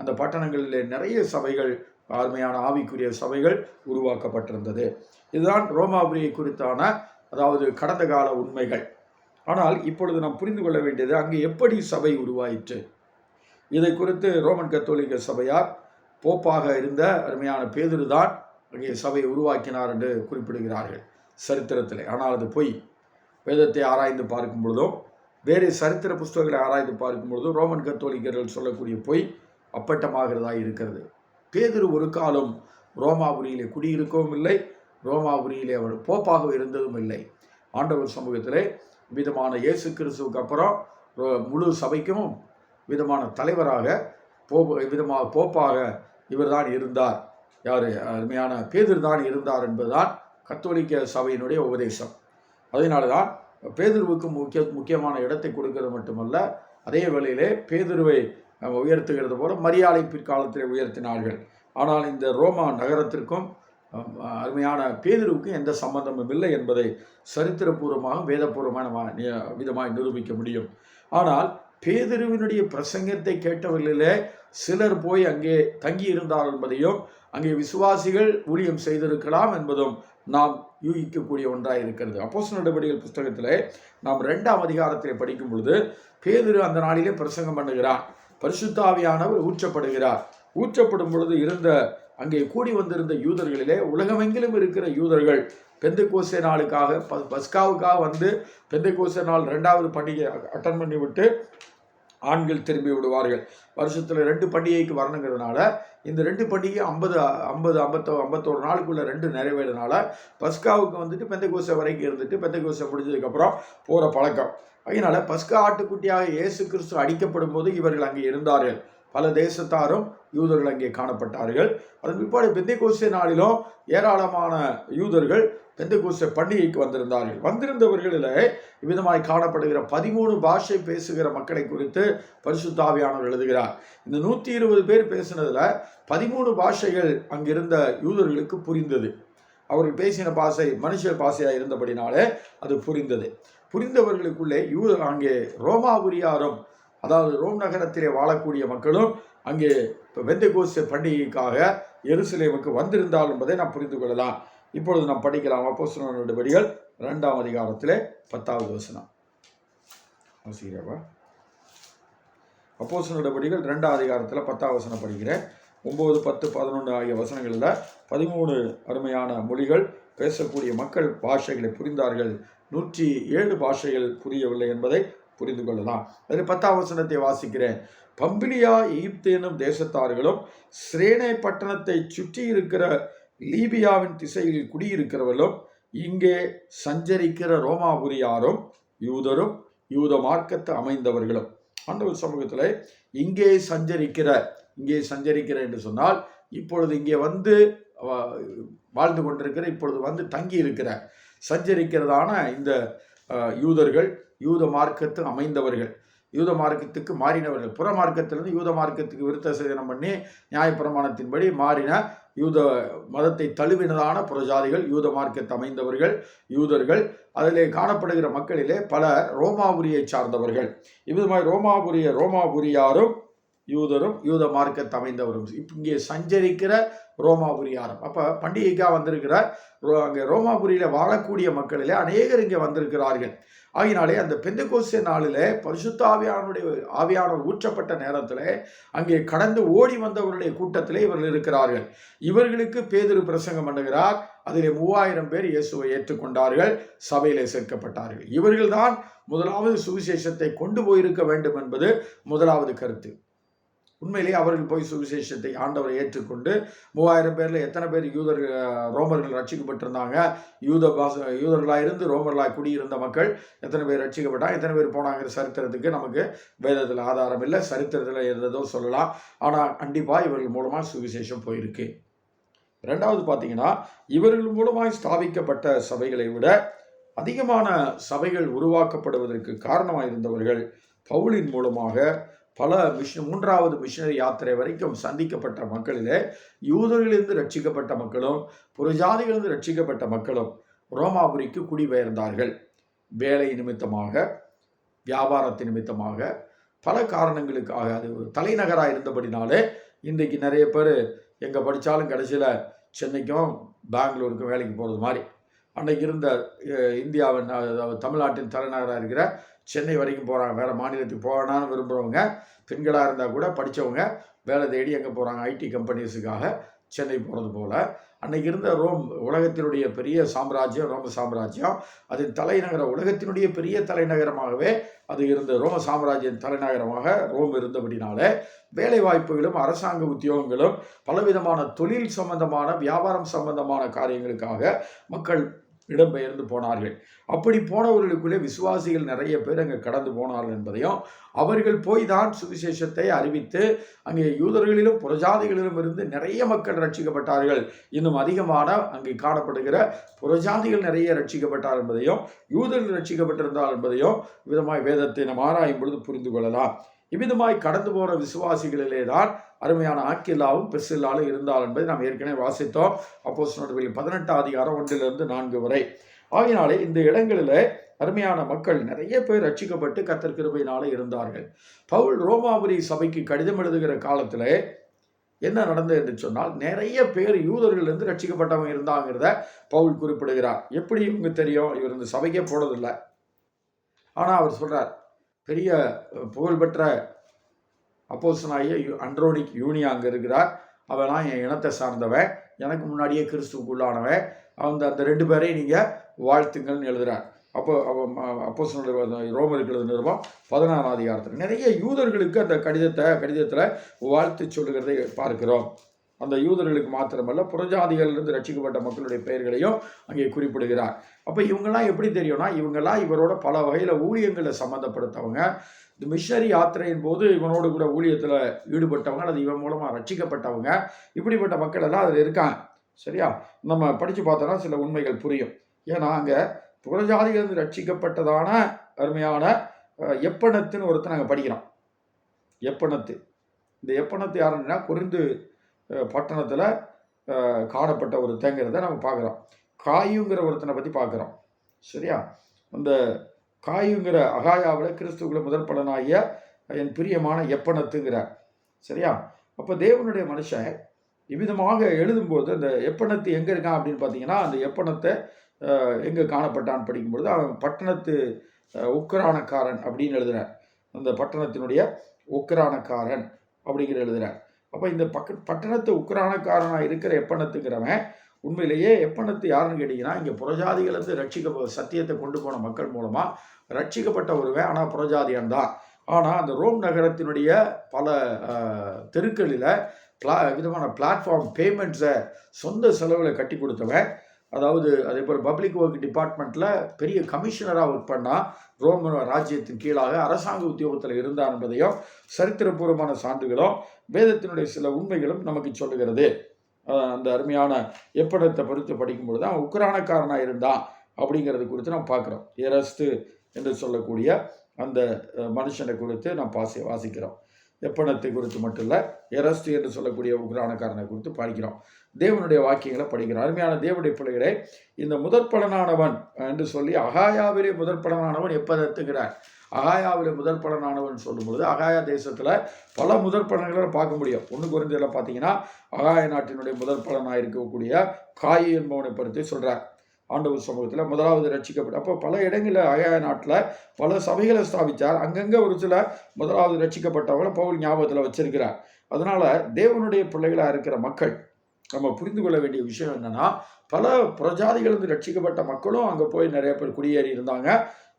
அந்த பட்டணங்களிலே நிறைய சபைகள், அருமையான ஆவிக்குரிய சபைகள் உருவாக்கப்பட்டிருந்தது. இதுதான் ரோமாபுரியை குறித்தான அதாவது கடந்த கால உண்மைகள். ஆனால் இப்பொழுது நாம் புரிந்து கொள்ள வேண்டியது, அங்கே எப்படி சபை உருவாயிற்று. இதை குறித்து ரோமன் கத்தோலிக்க சபையார் போப்பாக இருந்த அருமையான பேதுரு தான் அங்கே சபையை உருவாக்கினார் என்று குறிப்பிடுகிறார்கள் சரித்திரத்தில். ஆனால் அது பொய். வேதத்தை ஆராய்ந்து பார்க்கும் பொழுதும் வேறு சரித்திர புஸ்தகங்களை ஆராய்ந்து பார்க்கும் பொழுதும் ரோமன் கத்தோலிக்கர்கள் சொல்லக்கூடிய பொய் அப்பட்டமாகிறதாக இருக்கிறது. பேதுரு ஒரு காலம் ரோமாபுரியிலே குடியிருக்கவும் இல்லை, ரோமாபுரியிலே அவர் போப்பாக இருந்ததும் இல்லை. ஆண்டவர் சமூகத்திலே விதமான இயேசு கிறிஸ்துவுக்கு அப்புறம் முழு சபைக்கும் விதமான தலைவராக விதமாக போப்பாக இவர் தான் இருந்தார். யார்? அருமையான பேதுரு தான் இருந்தார் என்பதுதான் கத்தோலிக்க சபையினுடைய உபதேசம். அதனால தான் பேதுருவுக்கு முக்கியமான இடத்தை கொடுக்கிறது மட்டுமல்ல, அதே வேளையிலே பேதுருவை உயர்த்துகிறது போல மரியாதை பிற்காலத்தில் உயர்த்தினார்கள். ஆனால் இந்த ரோமா நகரத்திற்கும் அருமையான பேதுருவுக்கும் எந்த சம்பந்தமும் இல்லை என்பதை சரித்திரபூர்வமாக வேதபூர்வமான விதமாக நிரூபிக்க முடியும். ஆனால் பேதுருவினுடைய பிரசங்கத்தை கேட்டவர்களிலே சிலர் போய் அங்கே தங்கி இருந்தார் என்பதையும் அங்கே விசுவாசிகள் ஊழியம் செய்திருக்கலாம் என்பதும் நாம் யூகிக்கக்கூடிய ஒன்றாக இருக்கிறது. அப்போஸ்தலர் நடவடிக்கைகள் புஸ்தகத்தில் நாம் 2ஆம் அதிகாரத்திலே படிக்கும் பொழுது பேதுரு அந்த நாளிலே பிரசங்கம் பண்ணுகிறார். பரிசுத்த ஆவியானவர் ஊற்றப்படுகிறார். ஊற்றப்படும் பொழுது அங்கே கூடி வந்திருந்த யூதர்களிலே உலகமெங்கிலும் இருக்கிற யூதர்கள் பெந்தெக்கோஸ்தே நாளுக்காக பஸ்காவுக்காக வந்து பெந்தெக்கோஸ்தே நாள் 2வது பண்டிகை அட்டன் பண்ணி விட்டு ஆண்கள் திரும்பி விடுவார்கள். வருஷத்தில் 2 பண்டிகைக்கு வரணுங்கிறதுனால இந்த 2 பண்டிகை 51 நாளுக்குள்ள 2 நிறைவேறதுனால பஸ்காவுக்கு வந்துட்டு பெந்தெக்கோஸ்தே வரைக்கும் இருந்துட்டு பெந்தெக்கோஸ்தே முடிஞ்சதுக்கப்புறம் போகிற பழக்கம். அதனால பஸ்கா ஆட்டுக்குட்டியாக இயேசு கிறிஸ்து அடிக்கப்படும் போது இவர்கள் அங்கே இருந்தார்கள். பல தேசத்தாரும் யூதர்கள் அங்கே காணப்பட்டார்கள். அதன் பிற்பாடு பெந்தெக்கோஸ்தே நாளிலும் ஏராளமான யூதர்கள் பெந்தெக்கோஸ்தே பண்டிகைக்கு வந்திருந்தார்கள். வந்திருந்தவர்களில் இவ்விதமாய் காணப்படுகிற 13 பாஷை பேசுகிற மக்களை குறித்து பரிசுத்த ஆவியானவர் எழுதுகிறார். இந்த 120 பேர் பேசினதுல 13 பாஷைகள் அங்கிருந்த யூதர்களுக்கு புரிந்தது. அவர்கள் பேசின பாஷை மனுஷர் பாஷையாக இருந்தபடினாலே அது புரிந்தது. புரிந்தவர்களுக்குள்ளே அங்கே ரோமாபுரியாரும், அதாவது ரோம் நகரத்திலே வாழக்கூடிய மக்களும் அங்கே பெந்தெக்கோஸ்தே பண்டிகைக்காக எருசலேமுக்கு வந்திருந்தால் என்பதை நாம் புரிந்து கொள்ளலாம். இப்பொழுது நாம் படிக்கலாம். அப்போஸ்தலர் நடவடிக்கைகள் 2ஆம் அதிகாரத்திலே 10வது வசனம். அப்போஸ்தலர் நடவடிக்கைகள் 2ஆம் அதிகாரத்தில் 10வது வசனம் படிக்கிறேன். 9, 10, 11 ஆகிய வசனங்களில் 13 அருமையான மொழிகள் பேசக்கூடிய மக்கள் பாஷைகளை புரிந்தார்கள். 107 பாஷைகள் புரியவில்லை என்பதை புரிந்து கொள்ளலாம். அதில் 10வது வசனத்தை வாசிக்கிறேன். பம்பிலியா எகிப்து என்னும் தேசத்தார்களும் சிரேனே பட்டணத்தை சுற்றி இருக்கிற லீபியாவின் திசையில் குடியிருக்கிறவர்களும் இங்கே சஞ்சரிக்கிற ரோமாபுரியாரும் யூதரும் யூத மார்க்கத்தை அமைந்தவர்களும். ஆண்டவர் சமூகத்தில் இங்கே சஞ்சரிக்கிற என்று சொன்னால் இப்பொழுது இங்கே வந்து வாழ்ந்து கொண்டிருக்கிற, இப்பொழுது வந்து தங்கி இருக்கிற, சஞ்சரிக்கிறதான இந்த யூதர்கள், யூத மார்க்கத்து அமைந்தவர்கள், யூத மார்க்கத்துக்கு மாறினவர்கள். புற மார்க்கத்திலிருந்து யூத மார்க்கத்துக்கு விருத்த சேதனம் பண்ணி நியாயப்பிரமாணத்தின்படி மாறின யூத மதத்தை தழுவினதான புறஜாதிகள், யூத மார்க்கத்தை அமைந்தவர்கள் யூதர்கள். அதிலே காணப்படுகிற மக்களிலே பல ரோமாபுரியை சார்ந்தவர்கள். இவ்விதமாய் ரோமாபுரியாரும் யூதரும் யூத மார்க்கத்தை அமைந்தவரும் இங்கே சஞ்சரிக்கிற ரோமாபுரியாரும். அப்போ பண்டிகைக்காக வந்திருக்கிற அங்கே ரோமாபுரியில் வாழக்கூடிய மக்களிலே அநேகர் இங்கே வந்திருக்கிறார்கள். ஆகினாலே அந்த பெந்தெக்கோஸ்தே நாளில் பரிசுத்த ஆவியானவர் ஊற்றப்பட்ட நேரத்தில் அங்கே கடந்து ஓடி வந்தவர்களுடைய கூட்டத்திலே இவர்கள் இருக்கிறார்கள். இவர்களுக்கு பேதுரு பிரசங்கம் பண்ணுகிறார். அதிலே 3000 பேர் இயேசுவை ஏற்றுக்கொண்டார்கள், சபையிலே சேர்க்கப்பட்டார்கள். இவர்கள்தான் முதலாவது சுவிசேஷத்தை கொண்டு போயிருக்க வேண்டும் என்பது முதலாவது கருத்து. உண்மையிலேயே அவர்கள் போய் சுவிசேஷத்தை ஆண்டவரை ஏற்றுக்கொண்டு 3000 பேரில் எத்தனை பேர் ரோமர்கள் ரட்சிக்கப்பட்டிருந்தாங்க, யூதர்களாக இருந்து ரோமர்களாக குடியிருந்த மக்கள் எத்தனை பேர் ரட்சிக்கப்பட்டாங்க, எத்தனை பேர் போனாங்கிற சரித்திரத்துக்கு நமக்கு வேதத்தில் ஆதாரம் இல்லை. சரித்திரத்தில் இருந்ததோ சொல்லலாம். ஆனால் கண்டிப்பாக இவர்கள் மூலமாக சுவிசேஷம் போயிருக்கு. 2வது பார்த்தீங்கன்னா, இவர்கள் மூலமாக ஸ்தாபிக்கப்பட்ட சபைகளை விட அதிகமான சபைகள் உருவாக்கப்படுவதற்கு காரணமாக இருந்தவர்கள் பவுலின் மூலமாக பல 3வது மிஷனரி யாத்திரை வரைக்கும் சந்திக்கப்பட்ட மக்களிலே யூதர்களிலிருந்து ரட்சிக்கப்பட்ட மக்களும் புறஜாதிகளிலிருந்து ரட்சிக்கப்பட்ட மக்களும் ரோமாபுரிக்கு குடிபெயர்ந்தார்கள். வேலை நிமித்தமாக, வியாபாரத்தின் நிமித்தமாக, பல காரணங்களுக்காக. அது ஒரு தலைநகராக இருந்தபடினாலே இன்றைக்கு நிறைய பேர் எங்கே படித்தாலும் கடைசியில் சென்னைக்கும் பெங்களூருக்கும் வேலைக்கு போகிறது மாதிரி. அன்றைக்கு இருந்த இந்தியாவின் தமிழ்நாட்டின் தலைநகராக இருக்கிற சென்னை வரைக்கும் போகிறாங்க. வேறு மாநிலத்துக்கு போகணும்னு விரும்புகிறவங்க, பெண்களாக இருந்தால் கூட படித்தவங்க வேலை தேடி எங்கே போகிறாங்க, ஐடி கம்பெனிஸுக்காக சென்னை போகிறது போல். அன்றைக்கி இருந்த ரோம் உலகத்தினுடைய பெரிய சாம்ராஜ்யம், ரோம சாம்ராஜ்யம். அதன் தலைநகர, உலகத்தினுடைய பெரிய தலைநகரமாகவே அது இருந்த ரோம சாம்ராஜ்யம் தலைநகரமாக ரோம் இருந்தபடினாலே வேலை வாய்ப்புகளும் அரசாங்க உத்தியோகங்களும் பலவிதமான தொழில் சம்பந்தமான, வியாபாரம் சம்பந்தமான காரியங்களுக்காக மக்கள் இடம்பெயர்ந்து போனார்கள். அப்படி போனவர்களுக்குள்ளே விசுவாசிகள் நிறைய பேர் அங்கே கடந்து போனார்கள் என்பதையும், அவர்கள் போய் தான் சுவிசேஷத்தை அறிவித்து அங்கே யூதர்களிலும் புறஜாதிகளிலும் இருந்து நிறைய மக்கள் ரட்சிக்கப்பட்டார்கள். இன்னும் அதிகமான அங்கே காணப்படுகிற புறஜாதிகள் நிறைய ரட்சிக்கப்பட்டார் என்பதையும், யூதர்கள் ரட்சிக்கப்பட்டிருந்தார் என்பதையும் விதமாய் வேதத்தை நாம் ஆராயும் பொழுது புரிந்து கொள்ளலாம். இவ்விதமாய் கடந்து போன விசுவாசிகளிலே தான் அருமையான ஆக்கில்லாவும் பிரிசில்லாலும் இருந்தால் என்பதை நாம் ஏற்கனவே வாசித்தோம். அப்போஸ்தலர் 18 அதிகாரம் 1-4 வரை. ஆகினாலே இந்த இடங்களில் அருமையான மக்கள் நிறைய பேர் ரட்சிக்கப்பட்டு கர்த்தர் கிருபையினாலே இருந்தார்கள். பவுல் ரோமாபுரி சபைக்கு கடிதம் எழுதுகிற காலத்தில் என்ன நடந்தது என்று சொன்னால், நிறைய பேர் யூதர்களிலிருந்து ரட்சிக்கப்பட்டவங்க இருந்தாங்கிறத பவுல் குறிப்பிடுகிறார். எப்படி இவங்க தெரியும்? இவர் இந்த சபைக்கே போனதில்லை. ஆனால் அவர் சொல்றார், பெரிய புகழ்பெற்ற அப்போஸ்தலனாகிய அண்ட்ரோனிக் யூனியா அங்கே இருக்கிறார். அவெல்லாம் என் இனத்தை சார்ந்தவன், எனக்கு முன்னாடியே கிறிஸ்துவுக்குள்ளானவன். அந்த 2 பேரையும் நீங்கள் வாழ்த்துங்கள்னு எழுதுகிறார். அப்போஸ்தலர் ரோமருக்கு எழுதின நிருபம் 16 அதிகாரத்தில் நிறைய யூதர்களுக்கு அந்த கடிதத்தில் வாழ்த்து சொல்லுகிறதை பார்க்கிறோம். அந்த யூதர்களுக்கு மாத்திரமல்ல, புறஜாதிகளிலிருந்து ரட்சிக்கப்பட்ட மக்களுடைய பெயர்களையும் அங்கே குறிப்பிடுகிறார். அப்போ இவங்கெல்லாம் எப்படி தெரியும்னா, இவங்கெல்லாம் இவரோட பல வகையில் ஊழியங்களில் சம்மந்தப்படுத்தவங்க. இந்த மிஷனரி யாத்திரையின் போது இவனோடு கூட ஊழியத்தில் ஈடுபட்டவங்க அல்லது இவன் மூலமாக ரட்சிக்கப்பட்டவங்க, இப்படிப்பட்ட மக்கள் எல்லாம் அதில் இருக்காங்க. சரியா? நம்ம படித்து பார்த்தோன்னா சில உண்மைகள் புரியும். ஏன்னா அங்கே புறஜாதிகளிலிருந்து ரட்சிக்கப்பட்டதான அருமையான எப்பனத்துன்னு ஒருத்தர் நாங்கள் படிக்கிறோம். எப்பனத்து, இந்த எப்பனத்து யாருன்னா கொரிந்து பட்டணத்தில் காணப்பட்ட ஒரு தேங்கிறத நம்ம பார்க்குறோம். காயுங்கிற ஒருத்தனை பற்றி பார்க்குறோம். சரியா? அந்த காயுங்கிற அகாயாவில் கிறிஸ்துவுக்குள்ள முதற் பலனாகிய என் பிரியமான எப்பனத்துங்கிறார். சரியா? அப்போ தேவனுடைய மனுஷன் இவ்விதமாக எழுதும்போது அந்த எப்பனத்து எங்கே இருக்கான் அப்படின்னு பார்த்தீங்கன்னா, அந்த எப்பனத்தை எங்கே காணப்பட்டான்னு படிக்கும்பொழுது அவன் பட்டணத்து உக்கிரானக்காரன் அப்படின்னு எழுதுகிறார். அந்த பட்டணத்தினுடைய உக்கிரானக்காரன் அப்படிங்கிற எழுதுகிறார். அப்போ இந்த பட்டணத்து உக்கிரானக்காரனாக இருக்கிற எப்பனத்துங்கிறவன் உண்மையிலேயே எப்பனத்து யாருன்னு கேட்டிங்கன்னா, இங்கே புறஜாதிகளிலிருந்து சத்தியத்தை கொண்டு போன மக்கள் மூலமாக ரட்சிக்கப்பட்ட ஒருவன். ஆனால் புறஜாதியன் தான். ஆனால் அந்த ரோம் நகரத்தினுடைய பல தெருக்களில் விதமான பிளாட்ஃபார்ம் பேமெண்ட்ஸை சொந்த செலவில் கட்டி கொடுத்தவன். அதாவது அதே போல் பப்ளிக் ஒர்க் டிபார்ட்மெண்ட்டில் பெரிய கமிஷனராக ஒர்க் பண்ணால் ரோம் ராஜ்யத்தின் கீழாக அரசாங்க உத்தியோகத்தில் இருந்தார் என்பதையும் சரித்திரபூர்வமான சான்றுகளும் வேதத்தினுடைய சில உண்மைகளும் நமக்கு சொல்லுகிறது. அந்த அருமையான எப்பனத்தை பொறுத்து படிக்கும்பொழுது அவன் உக்கிரானக்காரனாக இருந்தான் அப்படிங்கிறது குறித்து நாம் பார்க்குறோம். எரஸ்து என்று சொல்லக்கூடிய அந்த மனுஷனை குறித்து நாம் வாசிக்கிறோம். எப்பனத்தை குறித்து மட்டும் இல்லை, எரஸ்து என்று சொல்லக்கூடிய உக்கிரானக்காரனை குறித்து படிக்கிறோம். தேவனுடைய வாக்கியங்களை படிக்கிறோம். அருமையான தேவனுடைய பிள்ளைகளே, இந்த முதற்பலனானவன் என்று சொல்லி அகாயாவிலே முதற்பலனானவன் எப்பதத்துங்கிறார். அகாயாவிலே முதற்பலனானவன் சொல்லும் பொழுது அகாயா தேசத்தில் பல முதற்பலன்களை பார்க்க முடியும். 1 கொரிந்தியரில் பார்த்தீங்கன்னா அகாய நாட்டினுடைய முதற்பலனாக இருக்கக்கூடிய காயு என்பவனை பற்றி சொல்கிறார். ஆண்டவர் சமூகத்தில் முதலாவது ரட்சிக்கப்பட்ட அப்போ பல இடங்களில் அகாய நாட்டில் பல சபைகளை ஸ்தாபித்தார். அங்கங்கே ஒரு சில முதலாவது ரட்சிக்கப்பட்டவங்களை பவுல் ஞாபகத்தில் வச்சிருக்கிறார். அதனால் தேவனுடைய பிள்ளைகளாக இருக்கிற மக்கள் நம்ம புரிந்து கொள்ள வேண்டிய விஷயம் என்னென்னா, பல புறஜாதிகளிலிருந்து ரட்சிக்கப்பட்ட மக்களும் அங்கே போய் நிறைய பேர் குடியேறி இருந்தாங்க.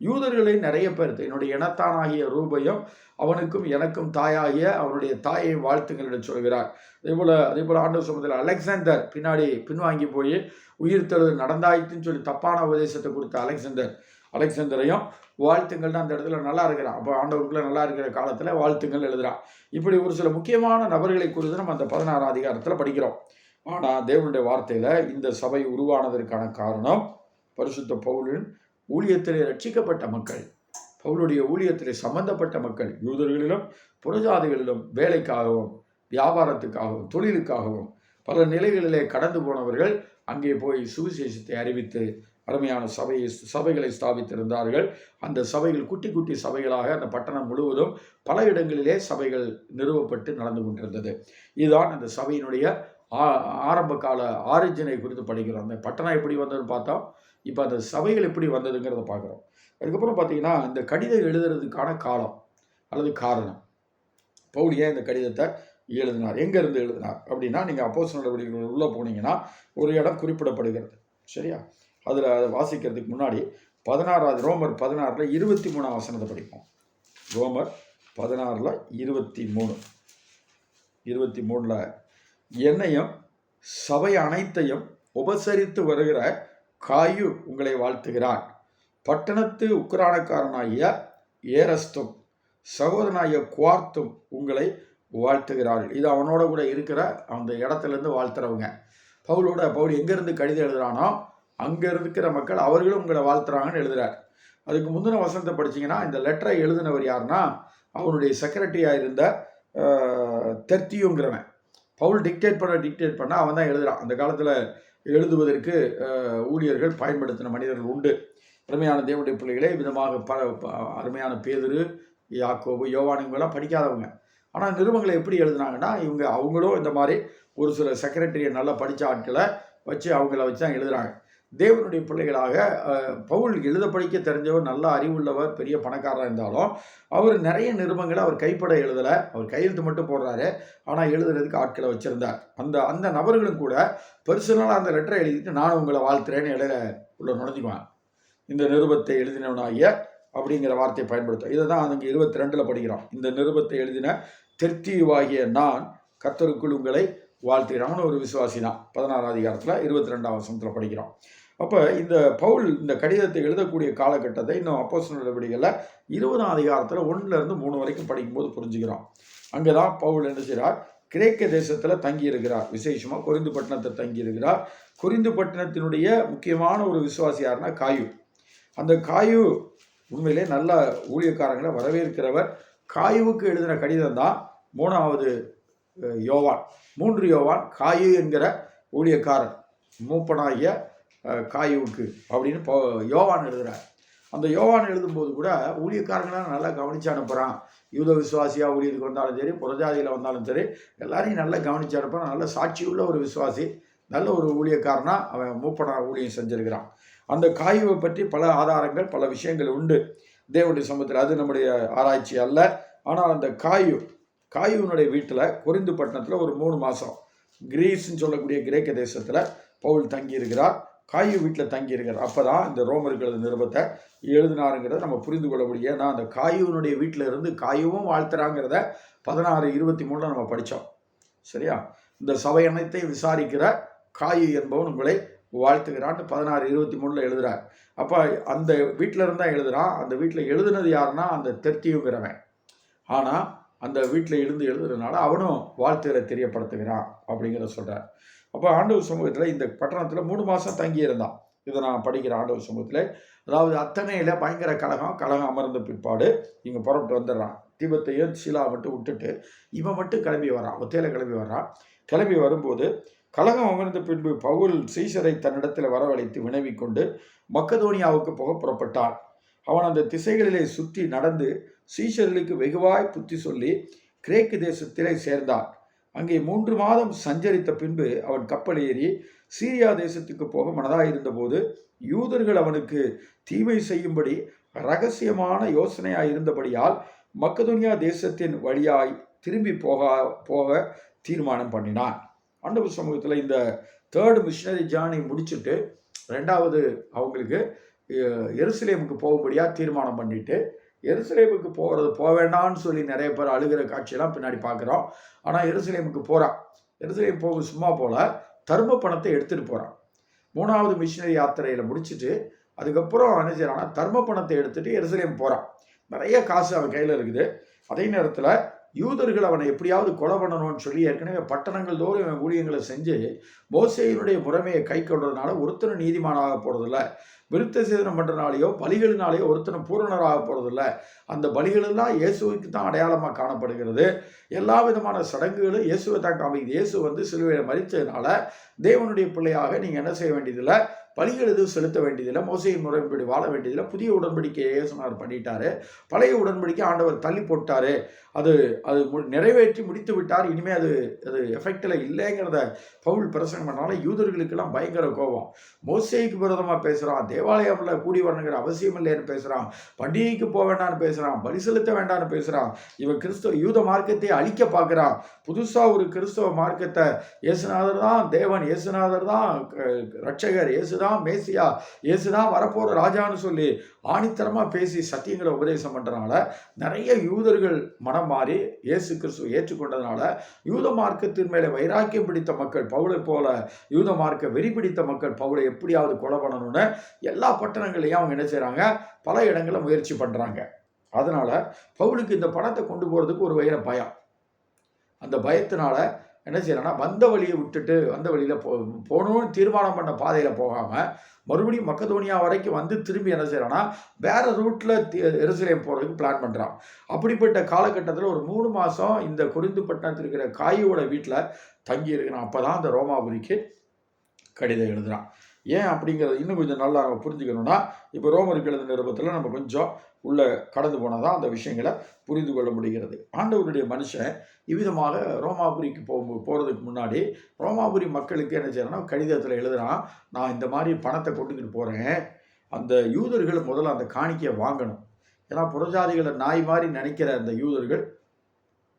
யூதர்களையும் நிறைய பேர் என்னுடைய இனத்தானாகிய ரூபையும் அவனுக்கும் எனக்கும் தாயாகிய அவனுடைய தாயை வாழ்த்துங்களிடம் சொல்கிறார். அதே போல் ஆண்டவர் சமூகத்தில் அலெக்சாண்டர் பின்வாங்கி போய் உயிர்த்தெழு நடந்தாயிட்டுன்னு சொல்லி தப்பான உபதேசத்தை கொடுத்த அலெக்சாண்டரையும் வாழ்த்துங்கள்னு அந்த இடத்துல நல்லா இருக்கிறான். அப்போ ஆண்டவருக்குள்ள நல்லா இருக்கிற காலத்தில் வாழ்த்துங்கள் எழுதுகிறான். இப்படி ஒரு சில முக்கியமான நபர்களை குறித்து நம்ம அந்த 16 அதிகாரத்தில் படிக்கிறோம். ஆனால் தேவனுடைய வார்த்தையில் இந்த சபை உருவானதற்கான காரணம் பரிசுத்த பவுலின் ஊழியத்திலே ரட்சிக்கப்பட்ட மக்கள், பவுலுடைய ஊழியத்திலே சம்பந்தப்பட்ட மக்கள் யூதர்களிலும் புறஜாதிகளிலும் வேலைக்காகவும் வியாபாரத்துக்காகவும் தொழிலுக்காகவும் பல நிலைகளிலே கடந்து போனவர்கள் அங்கே போய் சுவிசேஷத்தை அறிவித்து அருமையான சபைகளை ஸ்தாபித்திருந்தார்கள். அந்த சபைகள் குட்டி குட்டி சபைகளாக அந்த பட்டணம் முழுவதும் பல இடங்களிலே சபைகள் நிறுவப்பட்டு நடந்து கொண்டிருந்தது. இதுதான் அந்த சபையினுடைய ஆரம்ப கால ஆரிஜினை குறித்து படிக்கிறோம். அந்த பட்டணம் எப்படி வந்ததுன்னு பார்த்தோம். இப்போ அந்த சபைகள் எப்படி வந்ததுங்கிறத பார்க்குறோம். அதுக்கப்புறம் பார்த்தீங்கன்னா, இந்த கடிதம் எழுதுறதுக்கான காலம் அல்லது காரணம், பவுல் ஏன் இந்த கடிதத்தை எழுதினார், எங்கேருந்து எழுதினார் அப்படின்னா, நீங்கள் அப்போஸ்தலர் நடவடிக்கைகள் உள்ளே போனீங்கன்னா ஒரு இடம் குறிப்பிடப்படுகிறது. சரியா? அதில் அதை வாசிக்கிறதுக்கு முன்னாடி ரோமர் 16 23 வசனத்தை படிப்போம். ரோமர் 16 23 என்னையும் சபை அனைத்தையும் உபசரித்து வருகிற காயு உங்களை வாழ்த்துகிறான். பட்டணத்து உக்கிரானக்காரனாகிய ஏரஸ்தும் சகோதரனாகிய குவார்த்தும் உங்களை வாழ்த்துகிறார்கள். இது அவனோட கூட இருக்கிற அந்த இடத்துலேருந்து வாழ்த்துறவங்க. பவுல் எங்கேருந்து கடிதம் எழுதுறானோ அங்கே இருக்கிற மக்கள் அவர்களும் உங்களை வாழ்த்துறாங்கன்னு எழுதுறார். அதுக்கு முந்தின வசனத்தை படிச்சிங்கன்னா இந்த லெட்டரை எழுதினவர் யாருன்னா அவனுடைய செக்ரட்டரியாக இருந்த தெர்த்தியுங்கிறவன். பவுல் டிக்டேட் பண்ண அவன் தான் எழுதுறான். அந்த காலத்தில் எழுதுவதற்கு ஊழியர்கள் பயன்படுத்தின மனிதர்கள் உண்டு. அருமையான தேவனுடைய பிள்ளைகளே, விதமாக அருமையான பேதுரு, யாக்கோபு, யோவான் இவங்கெல்லாம் படிக்காதவங்க. ஆனால் நிருபங்களை எப்படி எழுதுனாங்கன்னா அவங்களும் இந்த மாதிரி ஒரு சில செக்ரட்டரியை நல்லா படித்த ஆட்களை வச்சு அவங்கள வச்சு தான் எழுதுகிறாங்க. தேவனுடைய பிள்ளைகளாக பவுல் எழுத படிக்க தெரிஞ்சவர், நல்ல அறிவுள்ளவர், பெரிய பணக்காரராக இருந்தாலும் அவர் நிறைய நிருபங்களை அவர் கைப்பட எழுதலை. அவர் கையெழுத்து மட்டும் போடுறாரு, ஆனால் எழுதுறதுக்கு ஆட்களை வச்சுருந்தார். அந்த நபர்களும் கூட பர்சனலாக அந்த லெட்டரை எழுதிட்டு நானும் உங்களை வாழ்த்துறேன்னு இடையில உள்ள நுழைஞ்சுக்குவான். இந்த நிருபத்தை எழுதினவனாகிய அப்படிங்கிற வார்த்தையை பயன்படுத்தும். இதை தான் அங்கே 22 படிக்கிறோம். இந்த நிருபத்தை எழுதின தெர்த்தியுவாகிய நான் கர்த்தருக்குள் உங்களை வாழ்த்துகிறான்னு ஒரு விசுவாசி தான். 16ஆம் அதிகாரத்தில் 22ஆம் வசனத்தில் படிக்கிறோம். அப்போ இந்த பவுல் இந்த கடிதத்தை எழுதக்கூடிய காலகட்டத்தை இன்னும் அப்போஸ்தலர் நடவடிக்கைகளில் 20ஆம் அதிகாரத்தில் 1லேருந்து 3 வரைக்கும் படிக்கும்போது புரிஞ்சுக்கிறோம். அங்கே தான் பவுல் என்ன செய்கிறார், கிரேக்க தேசத்தில் தங்கியிருக்கிறார். விசேஷமாக கொரிந்து பட்டணத்தை தங்கியிருக்கிறார். கொரிந்து பட்டணத்தினுடைய முக்கியமான ஒரு விசுவாசி யாருன்னா காயு. அந்த காயு உண்மையிலே நல்ல ஊழியக்காரங்களை வரவேற்கிறவர். காயுவுக்கு எழுதின கடிதம் தான் 3வது யோவான். 3 யோவான் காயு என்கிற ஊழியக்காரன் மூப்பனாகிய காயுவுக்கு அப்படின்னு யோவான் எழுதுகிறார். அந்த யோவான் எழுதும்போது கூட ஊழியக்காரங்களாம் நல்லா கவனித்து அனுப்புகிறான். யூத விசுவாசியாக ஊழியருக்கு வந்தாலும் சரி, புறஜாதியில் வந்தாலும் சரி, எல்லாரையும் நல்லா கவனித்து அனுப்புகிறான். நல்ல சாட்சியுள்ள ஒரு விசுவாசி, நல்ல ஒரு ஊழியக்காரனாக அவன் மூப்பனாக ஊழியம் செஞ்சுருக்கிறான். அந்த காயுவை பற்றி பல ஆதாரங்கள், பல விஷயங்கள் உண்டு தேவனுடைய சமூகத்தில். அது நம்முடைய ஆராய்ச்சி அல்ல. ஆனால் அந்த காயுனுடைய வீட்டில் கொரிந்து பட்டணத்தில் ஒரு 3 மாதம் கிரீஸ்ன்னு சொல்லக்கூடிய கிரேக்க தேசத்தில் பவுல் தங்கியிருக்கிறார். காயு வீட்டில் தங்கியிருக்கிறார். அப்போ தான் இந்த ரோமர்களது நிருபத்தை எழுதினாருங்கிறத நம்ம புரிந்து கொள்ள முடியும். ஏன்னா அந்த காயுனுடைய வீட்டில் இருந்து காயுவும் வாழ்த்துறாங்கிறத 16:23 நம்ம படித்தோம். சரியா? இந்த சபை அனைத்தை விசாரிக்கிற காயு என்பவன் உங்களை வாழ்த்துகிறான்னு 16:23 எழுதுறார். அப்போ அந்த வீட்டில் இருந்தால் எழுதுகிறான். அந்த வீட்டில் எழுதுனது யாருன்னா அந்த தெர்த்தியுங்கிறவன். ஆனால் அந்த வீட்டில் இருந்து எழுதுறதுனால அவனும் வாழ்த்துகளை தெரியப்படுத்துகிறான் அப்படிங்கிறத சொல்கிறார். அப்போ ஆண்டவர் சமூகத்தில் இந்த பட்டணத்தில் 3 மாதம் தங்கியிருந்தான். இதை நான் படிக்கிறேன். ஆண்டவர் சமூகத்தில் அதாவது அத்தனையில் பயங்கர கலகம் அமர்ந்த பிற்பாடு இங்கே புறப்பட்டு வந்துடுறான். தீபத்தையும் சீலா மட்டும் விட்டுட்டு இவன் மட்டும் கிளம்பி வரான். ஒத்தையில் கிளம்பி வர்றான். கிளம்பி வரும்போது கலகம் அமர்ந்த பின்பு பவுல் சீசரை தன்னிடத்தில் வரவழைத்து வினவி கொண்டு மக்கதோனியாவுக்கு போக புறப்பட்டான். அவன் அந்த திசைகளிலே சுற்றி நடந்து சீஷர்களுக்கு வெகுவாய் புத்தி சொல்லி கிரேக்கு தேசத்திலே சேர்ந்தான். அங்கே 3 மாதம் சஞ்சரித்த பின்பு அவன் கப்பல் ஏறி சீரியா தேசத்துக்கு போக மனதாயிருந்த போது யூதர்கள் அவனுக்கு தீமை செய்யும்படி இரகசியமான யோசனையாய் இருந்தபடியால் மக்கதோனியா தேசத்தின் வழியாய் திரும்பி போக தீர்மானம் பண்ணினான். ஆண்டவர் சமூகத்தில் இந்த 3rd மிஷனரி ஜார்னி முடிச்சுட்டு 2வது அவங்களுக்கு எருசலேமுக்கு போகும்படியாக தீர்மானம் பண்ணிட்டு எருசலேமுக்கு போக வேண்டாம்னு சொல்லி நிறைய பேர் அழுகிற காட்சியெல்லாம் பின்னாடி பார்க்குறோம். ஆனால் எருசலேமுக்கு போகிறான். எருசலேம் போக சும்மா போல தர்ம பணத்தை எடுத்துகிட்டு போகிறான். 3வது மிஷனரி யாத்திரையில் முடிச்சுட்டு அதுக்கப்புறம் என்ன செய்யறான்னா தர்ம பணத்தை எடுத்துகிட்டு எருசலேம் போகிறான். நிறைய காசு அவன் கையில் இருக்குது. அதே நேரத்தில் யூதர்கள் அவனை எப்படியாவது கொலை பண்ணணும்னு சொல்லி ஏற்கனவே பட்டணங்கள் தோறும் இவன் ஊழியங்களை செஞ்சு மோசேயினுடைய முறைமையை கை கொள்றதுனால ஒருத்தனும் நீதிமானாக போகிறதில்ல. விருத்த சேதனம் பண்ணுறனாலேயோ பலிகளினாலேயோ ஒருத்தனும் பூரணராக போகிறதில்ல. அந்த பலிகளெல்லாம் இயேசுவுக்கு தான் அடையாளமாக காணப்படுகிறது. எல்லா விதமான சடங்குகளும் இயேசுவை தான் காமிக்குது. இயேசு சிலுவையில் மரித்ததுனால தேவனுடைய பிள்ளையாக நீங்கள் என்ன செய்ய வேண்டியதில்லை, பலிகள் எதுவும் செலுத்த வேண்டியதில்லை, மோசையின் முறைப்படி வாழ வேண்டியதில்லை. புதிய உடன்படிக்கையை இயேசுனார் பண்ணிட்டாரு. பழைய உடன்படிக்கை ஆண்டவர் தள்ளி போட்டாரு. அது நிறைவேற்றி முடித்து விட்டார். இனிமேல் அது எஃபெக்டில் இல்லைங்கிறத பவுல் பிரசங்கம் பண்ணால யூதர்களுக்கெல்லாம் பயங்கர கோபம். மோசேக்கு விரோதமாக பேசுகிறான், தேவாலயமில் கூடி வரணுங்கிற அவசியம் இல்லைன்னு பேசுகிறான், பண்டிகைக்கு போக வேண்டாம்னு பேசுகிறான், பலி செலுத்த வேண்டாம்னு பேசுகிறான். இவன் யூத மார்க்கத்தை அழிக்க பார்க்குறான். புதுசாக ஒரு கிறிஸ்தவ மார்க்கத்தை இயேசுநாதர் தான் தேவன், இயேசுநாதர் தான் ரட்சகர், இயேசுதான் தான் மேசியா, இயேசு தான் வரப்போகிற ராஜான்னு சொல்லி ஆணித்தரமாக பேசி சத்தியங்களை உபதேசம் பண்ணுறதுனால நிறைய யூதர்கள் மனம் மாறி இயேசு கிறிஸ்துவை ஏற்றுக்கொண்டதுனால யூத மார்க்கத்தின் மேலே வைராக்கியம் பிடித்த மக்கள், பவுலை போல யூத மார்க்க வெறி பிடித்த மக்கள் பவுலை எப்படியாவது கொலை பண்ணணும்னு எல்லா பட்டணங்களையும் அவங்க என்ன செய்கிறாங்க, பல இடங்களில் முயற்சி பண்ணுறாங்க. அதனால் பவுலுக்கு இந்த பணத்தை கொண்டு போகிறதுக்கு ஒரு வகையில் பயம். அந்த பயத்தினால என்ன செய்யறான்னா, வந்த வழியை விட்டுட்டு வந்த வழியில் போகணும்னு தீர்மானம் பண்ண பாதையில் போகாமல் மறுபடியும் மக்கதோனியா வரைக்கும் வந்து திரும்பி என்ன செய்யறான்னா, வேற ரூட்டில் எருசலேம் போகிறதுக்கு பிளான் பண்ணுறான். அப்படிப்பட்ட காலகட்டத்தில் ஒரு 3 மாதம் இந்த கொரிந்து பட்டணத்தில் இருக்கிற காயோட வீட்டில் தங்கி இருக்கிறான். அப்போ தான் அந்த ரோமாபுரிக்கு கடிதம் எழுதுகிறான். ஏன் அப்படிங்கிறது இன்னும் கொஞ்சம் நல்லா நம்ம புரிஞ்சுக்கணும்னா, இப்போ ரோமருக்கு எழுதின நிருபத்தில் நம்ம கொஞ்சம் உள்ள கடந்து போனால் தான் அந்த விஷயங்களை புரிந்து கொள்ள முடிகிறது. ஆண்டவருடைய மனுஷன் இவ்விதமாக ரோமாபுரிக்கு போகிறதுக்கு முன்னாடி ரோமாபுரி மக்களுக்கு என்ன செய்யறான்னா, கடிதத்தில் எழுதுகிறான், நான் இந்த மாதிரி பணத்தை கொண்டுக்கிட்டு போகிறேன், அந்த யூதர்கள் முதல்ல அந்த காணிக்கையை வாங்கணும். ஏன்னா புறஜாதிகளை நாய் மாதிரி நினைக்கிற அந்த யூதர்கள்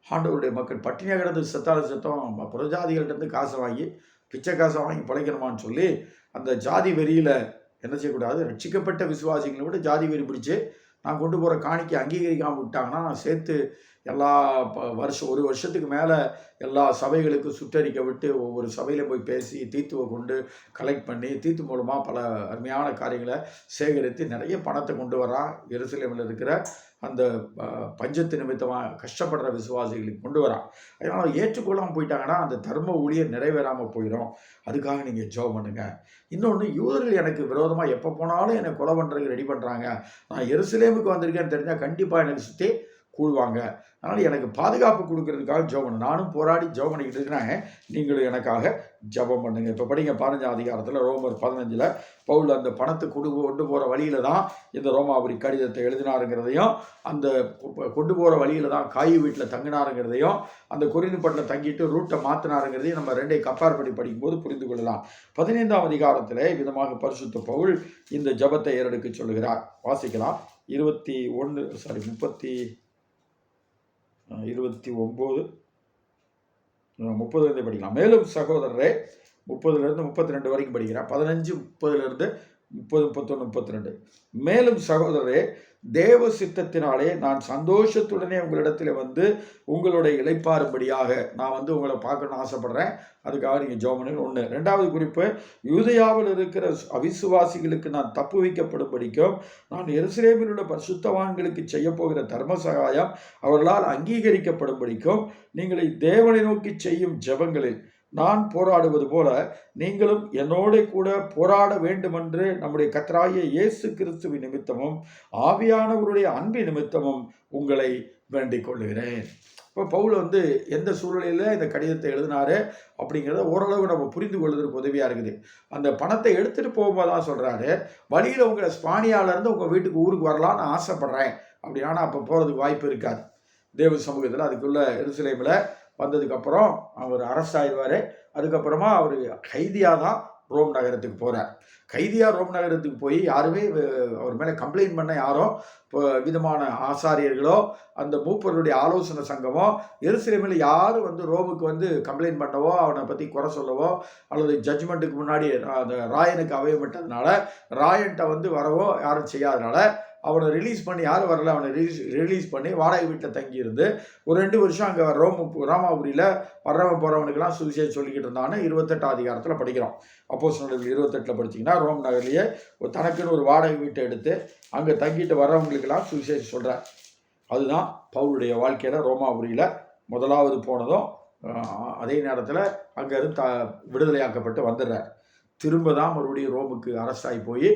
ஆண்டவருடைய மக்கள் பட்டினியாக கிடந்து செத்தாலும் செத்தம் புறஜாதிகள்கிட்ட காசை வாங்கி பிச்சை காசை வாங்கி பிழைக்கணுமான்னு சொல்லி அந்த ஜாதி வெறியில் என்ன செய்யக்கூடாது, ரட்சிக்கப்பட்ட விசுவாசிகளை விட ஜாதி வெறி பிடிச்சி நான் கொண்டு போகிற காணிக்கை அங்கீகரிக்காமல் விட்டாங்கன்னா நான் சேர்த்து எல்லா ஒரு வருஷத்துக்கு மேலே எல்லா சபைகளுக்கும் சுற்றறிக்கை விட்டு ஒவ்வொரு சபையில் போய் பேசி தீத்துவை கொண்டு கலெக்ட் பண்ணி தீத்து மூலமாக பல அருமையான காரியங்களை சேகரித்து நிறைய பணத்தை கொண்டு வரான். எருசலேமில் இருக்கிற அந்த பஞ்சத்து நிமித்தமாக கஷ்டப்படுற விசுவாசிகளுக்கு கொண்டு வரான். அதனால் ஏற்றுக்கொள்ளாமல் போயிட்டாங்கன்னா அந்த தர்ம ஊழியர் நிறைவேறாமல் போயிடும். அதுக்காக நீங்கள் ஜெபம் பண்ணுங்க. இன்னொன்று, யூதர்கள் எனக்கு விரோதமாக எப்போ போனாலும் என்னை கொலை பண்ணுறதுக்கு ரெடி பண்ணுறாங்க. நான் எருசலேமுக்கு வந்திருக்கேன்னு தெரிஞ்சால் கண்டிப்பாக எனக்கு சுற்றி கூடுவாங்க. அதனால் எனக்கு பாதுகாப்பு கொடுக்கறதுக்காக ஜெபம் பண்ணு. நானும் போராடி ஜெபம் பண்ணிக்கிட்டு இருக்கிறேன், நீங்களும் எனக்காக ஜெபம் பண்ணுங்க. இப்போ படிங்க 15ஆம் அதிகாரத்தில் ரோமர் 15 பவுல் அந்த பணத்தை கொண்டு போகிற வழியில் தான் இந்த ரோமாபுரி கடிதத்தை எழுதினாருங்கிறதையும், அந்த கொண்டு போகிற வழியில் தான் காய் வீட்டில் தங்கினாருங்கிறதையும், அந்த கொரிந்து பட்டில் தங்கிட்டு ரூட்டை மாற்றினாருங்கிறதையும் நம்ம ரெண்டையும் கம்பேர் பண்ணி படிக்கும்போது புரிந்து கொள்ளலாம். 15ஆம் அதிகாரத்தில் விதமாக பரிசுத்த பவுல் இந்த ஜெபத்தை ஏறெடுக்க சொல்லுகிறார். வாசிக்கலாம். 30 படிக்கலாம். மேலும் சகோதரரே, 30 32 வரைக்கும் படிக்கிறேன். 15 30 31 32. மேலும் சகோதரரே, தேவ சித்தத்தினாலே நான் சந்தோஷத்துடனே உங்களிடத்தில் வந்து உங்களுடைய இளைப்பாறும்படியாக நான் வந்து உங்களை பார்க்கணும்னு ஆசைப்படுறேன். அதுக்காக நீங்கள் ஜெபம் பண்ணுங்க. 1. 2வது குறிப்பு, யூதேயாவில் இருக்கிற அவிசுவாசிகளுக்கு நான் தப்பு வைக்கப்படும்படிக்கும் நான் எருசலேமில் உள்ள பரிசுத்தவான்களுக்கு செய்ய போகிற தர்ம சகாயம் அவர்களால் அங்கீகரிக்கப்படும்படிக்கும் நீங்களை தேவனை நோக்கி செய்யும் ஜெபங்களில் நான் போராடுவது போல நீங்களும் என்னோட கூட போராட வேண்டுமென்று நம்முடைய கர்த்தராகிய இயேசு கிறிஸ்துவின் நிமித்தமும் ஆவியானவருடைய அன்பின் நிமித்தமும் உங்களை வேண்டிக் கொள்கிறேன். இப்போ பவுல் வந்து எந்த சூழ்நிலையில் இந்த கடிதத்தை எழுதினாரு அப்படிங்கிறத ஓரளவு நம்ம புரிந்து கொள்வதற்கு உதவியாக இருக்குது. அந்த பணத்தை எடுத்துகிட்டு போகும்போது தான் சொல்கிறாரு, வழியில் உங்களை ஸ்பானியாவிலேருந்து உங்கள் வீட்டுக்கு ஊருக்கு வரலான்னு ஆசைப்பட்றேன் அப்படின்னா அப்போ போகிறதுக்கு வாய்ப்பு இருக்காது. தேவ சமூகத்தில் அதுக்குள்ளே எருசலேமில் வந்ததுக்கப்புறம் அவர் அரெஸ்ட் ஆகிடுவார். அதுக்கப்புறமா அவர் கைதியாக தான் ரோம் நகரத்துக்கு போகிறார். கைதியாக ரோம் நகரத்துக்கு போய் யாருமே அவர் மேலே கம்ப்ளைண்ட் பண்ண யாரோ இப்போ விதமான ஆசாரியர்களோ அந்த மூப்பருடைய ஆலோசனை சங்கமோ எருசலேமில் யாரும் வந்து ரோமுக்கு வந்து கம்ப்ளைண்ட் பண்ணவோ அவனை பற்றி குறை சொல்லவோ அல்லது ஜட்ஜ்மெண்ட்டுக்கு முன்னாடி அந்த ராயனுக்கு அவையப்பட்டதுனால ராயன்ட்ட வந்து வரவோ யாரும் செய்யாதனால அவனை ரிலீஸ் பண்ணி, யாரும் வரல, அவனை ரிலீஸ் பண்ணி வாடகை வீட்டில் தங்கியிருந்து ஒரு 2 வருஷம் அங்கே ரோமாபுரியில் வர்றவன் போகிறவனுக்கெல்லாம் சுவிசேஷம் சொல்லிக்கிட்டு இருந்தான்னு 28ஆம் அதிகாரத்தில் படிக்கிறோம். அப்போஸ்தலர்கள் 28 படிச்சிங்கன்னா ரோம் நகர்லேயே தனக்குன்னு ஒரு வாடகை வீட்டை எடுத்து அங்கே தங்கிட்டு வர்றவங்களுக்கெல்லாம் சுவிசேஷம் சொல்கிறார். அதுதான் பவுலுடைய வாழ்க்கையில் ரோமாபுரியில் முதலாவது போனதும். அதே நேரத்தில் அங்கேருந்து விடுதலையாக்கப்பட்டு வந்துடுறார். திரும்ப தான் மறுபடியும் ரோமுக்கு அரெஸ்ட் ஆகி போய்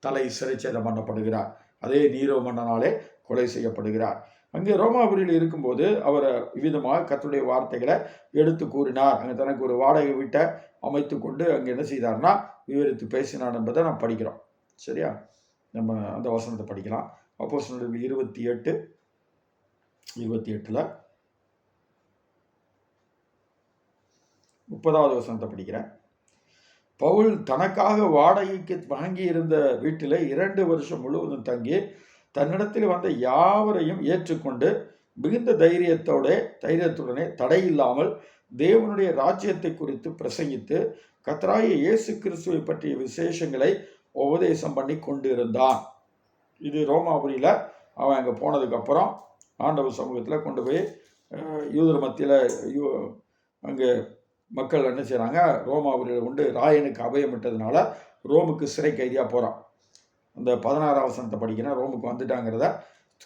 தலை சிறைச்சேதம் பண்ணப்படுகிறார். அதே நீரோ மன்னனாலே கொலை செய்யப்படுகிறார். அங்கே ரோமாபுரியில் இருக்கும்போது அவர் விதமாக கர்த்தருடைய வார்த்தைகளை எடுத்து கூறினார். அங்கே தனக்கு ஒரு வாடகை வீட்டை அமைத்து கொண்டு அங்கே என்ன செய்தார்னா விவரித்து பேசினார் என்பதை நாம் படிக்கிறோம். சரியா? நம்ம அந்த வசனத்தை படிக்கலாம். அப்போஸ்தலர்கள் 28 30வது வசனத்தை படிக்கிறேன். பவுல் தனக்காக வாடகைக்கு வாங்கியிருந்த வீட்டில் 2 வருஷம் முழுவதும் தங்கி தன்னிடத்தில் வந்த யாவரையும் ஏற்றுக்கொண்டு மிகுந்த தைரியத்துடனே தடையில்லாமல் தேவனுடைய ராஜ்யத்தை குறித்து பிரசங்கித்து கர்த்தராகிய இயேசு கிறிஸ்துவை பற்றிய விசேஷங்களை உபதேசம் பண்ணி கொண்டு இருந்தான். இது ரோமாபுரியில் அவன் அங்கே போனதுக்கப்புறம் ஆண்டவர் சமூகத்தில் கொண்டு போய் யூதர் மத்தியில் அங்கே மக்கள் என்ன செய்கிறாங்க, ரோமாபுரியில் கொண்டு ராயனுக்கு அபயமிட்டதுனால ரோமுக்கு சிறை கைதியாக போகிறான். அந்த 16ஆம் வசனத்தை படிக்கிறேன். ரோமுக்கு வந்துட்டாங்கிறத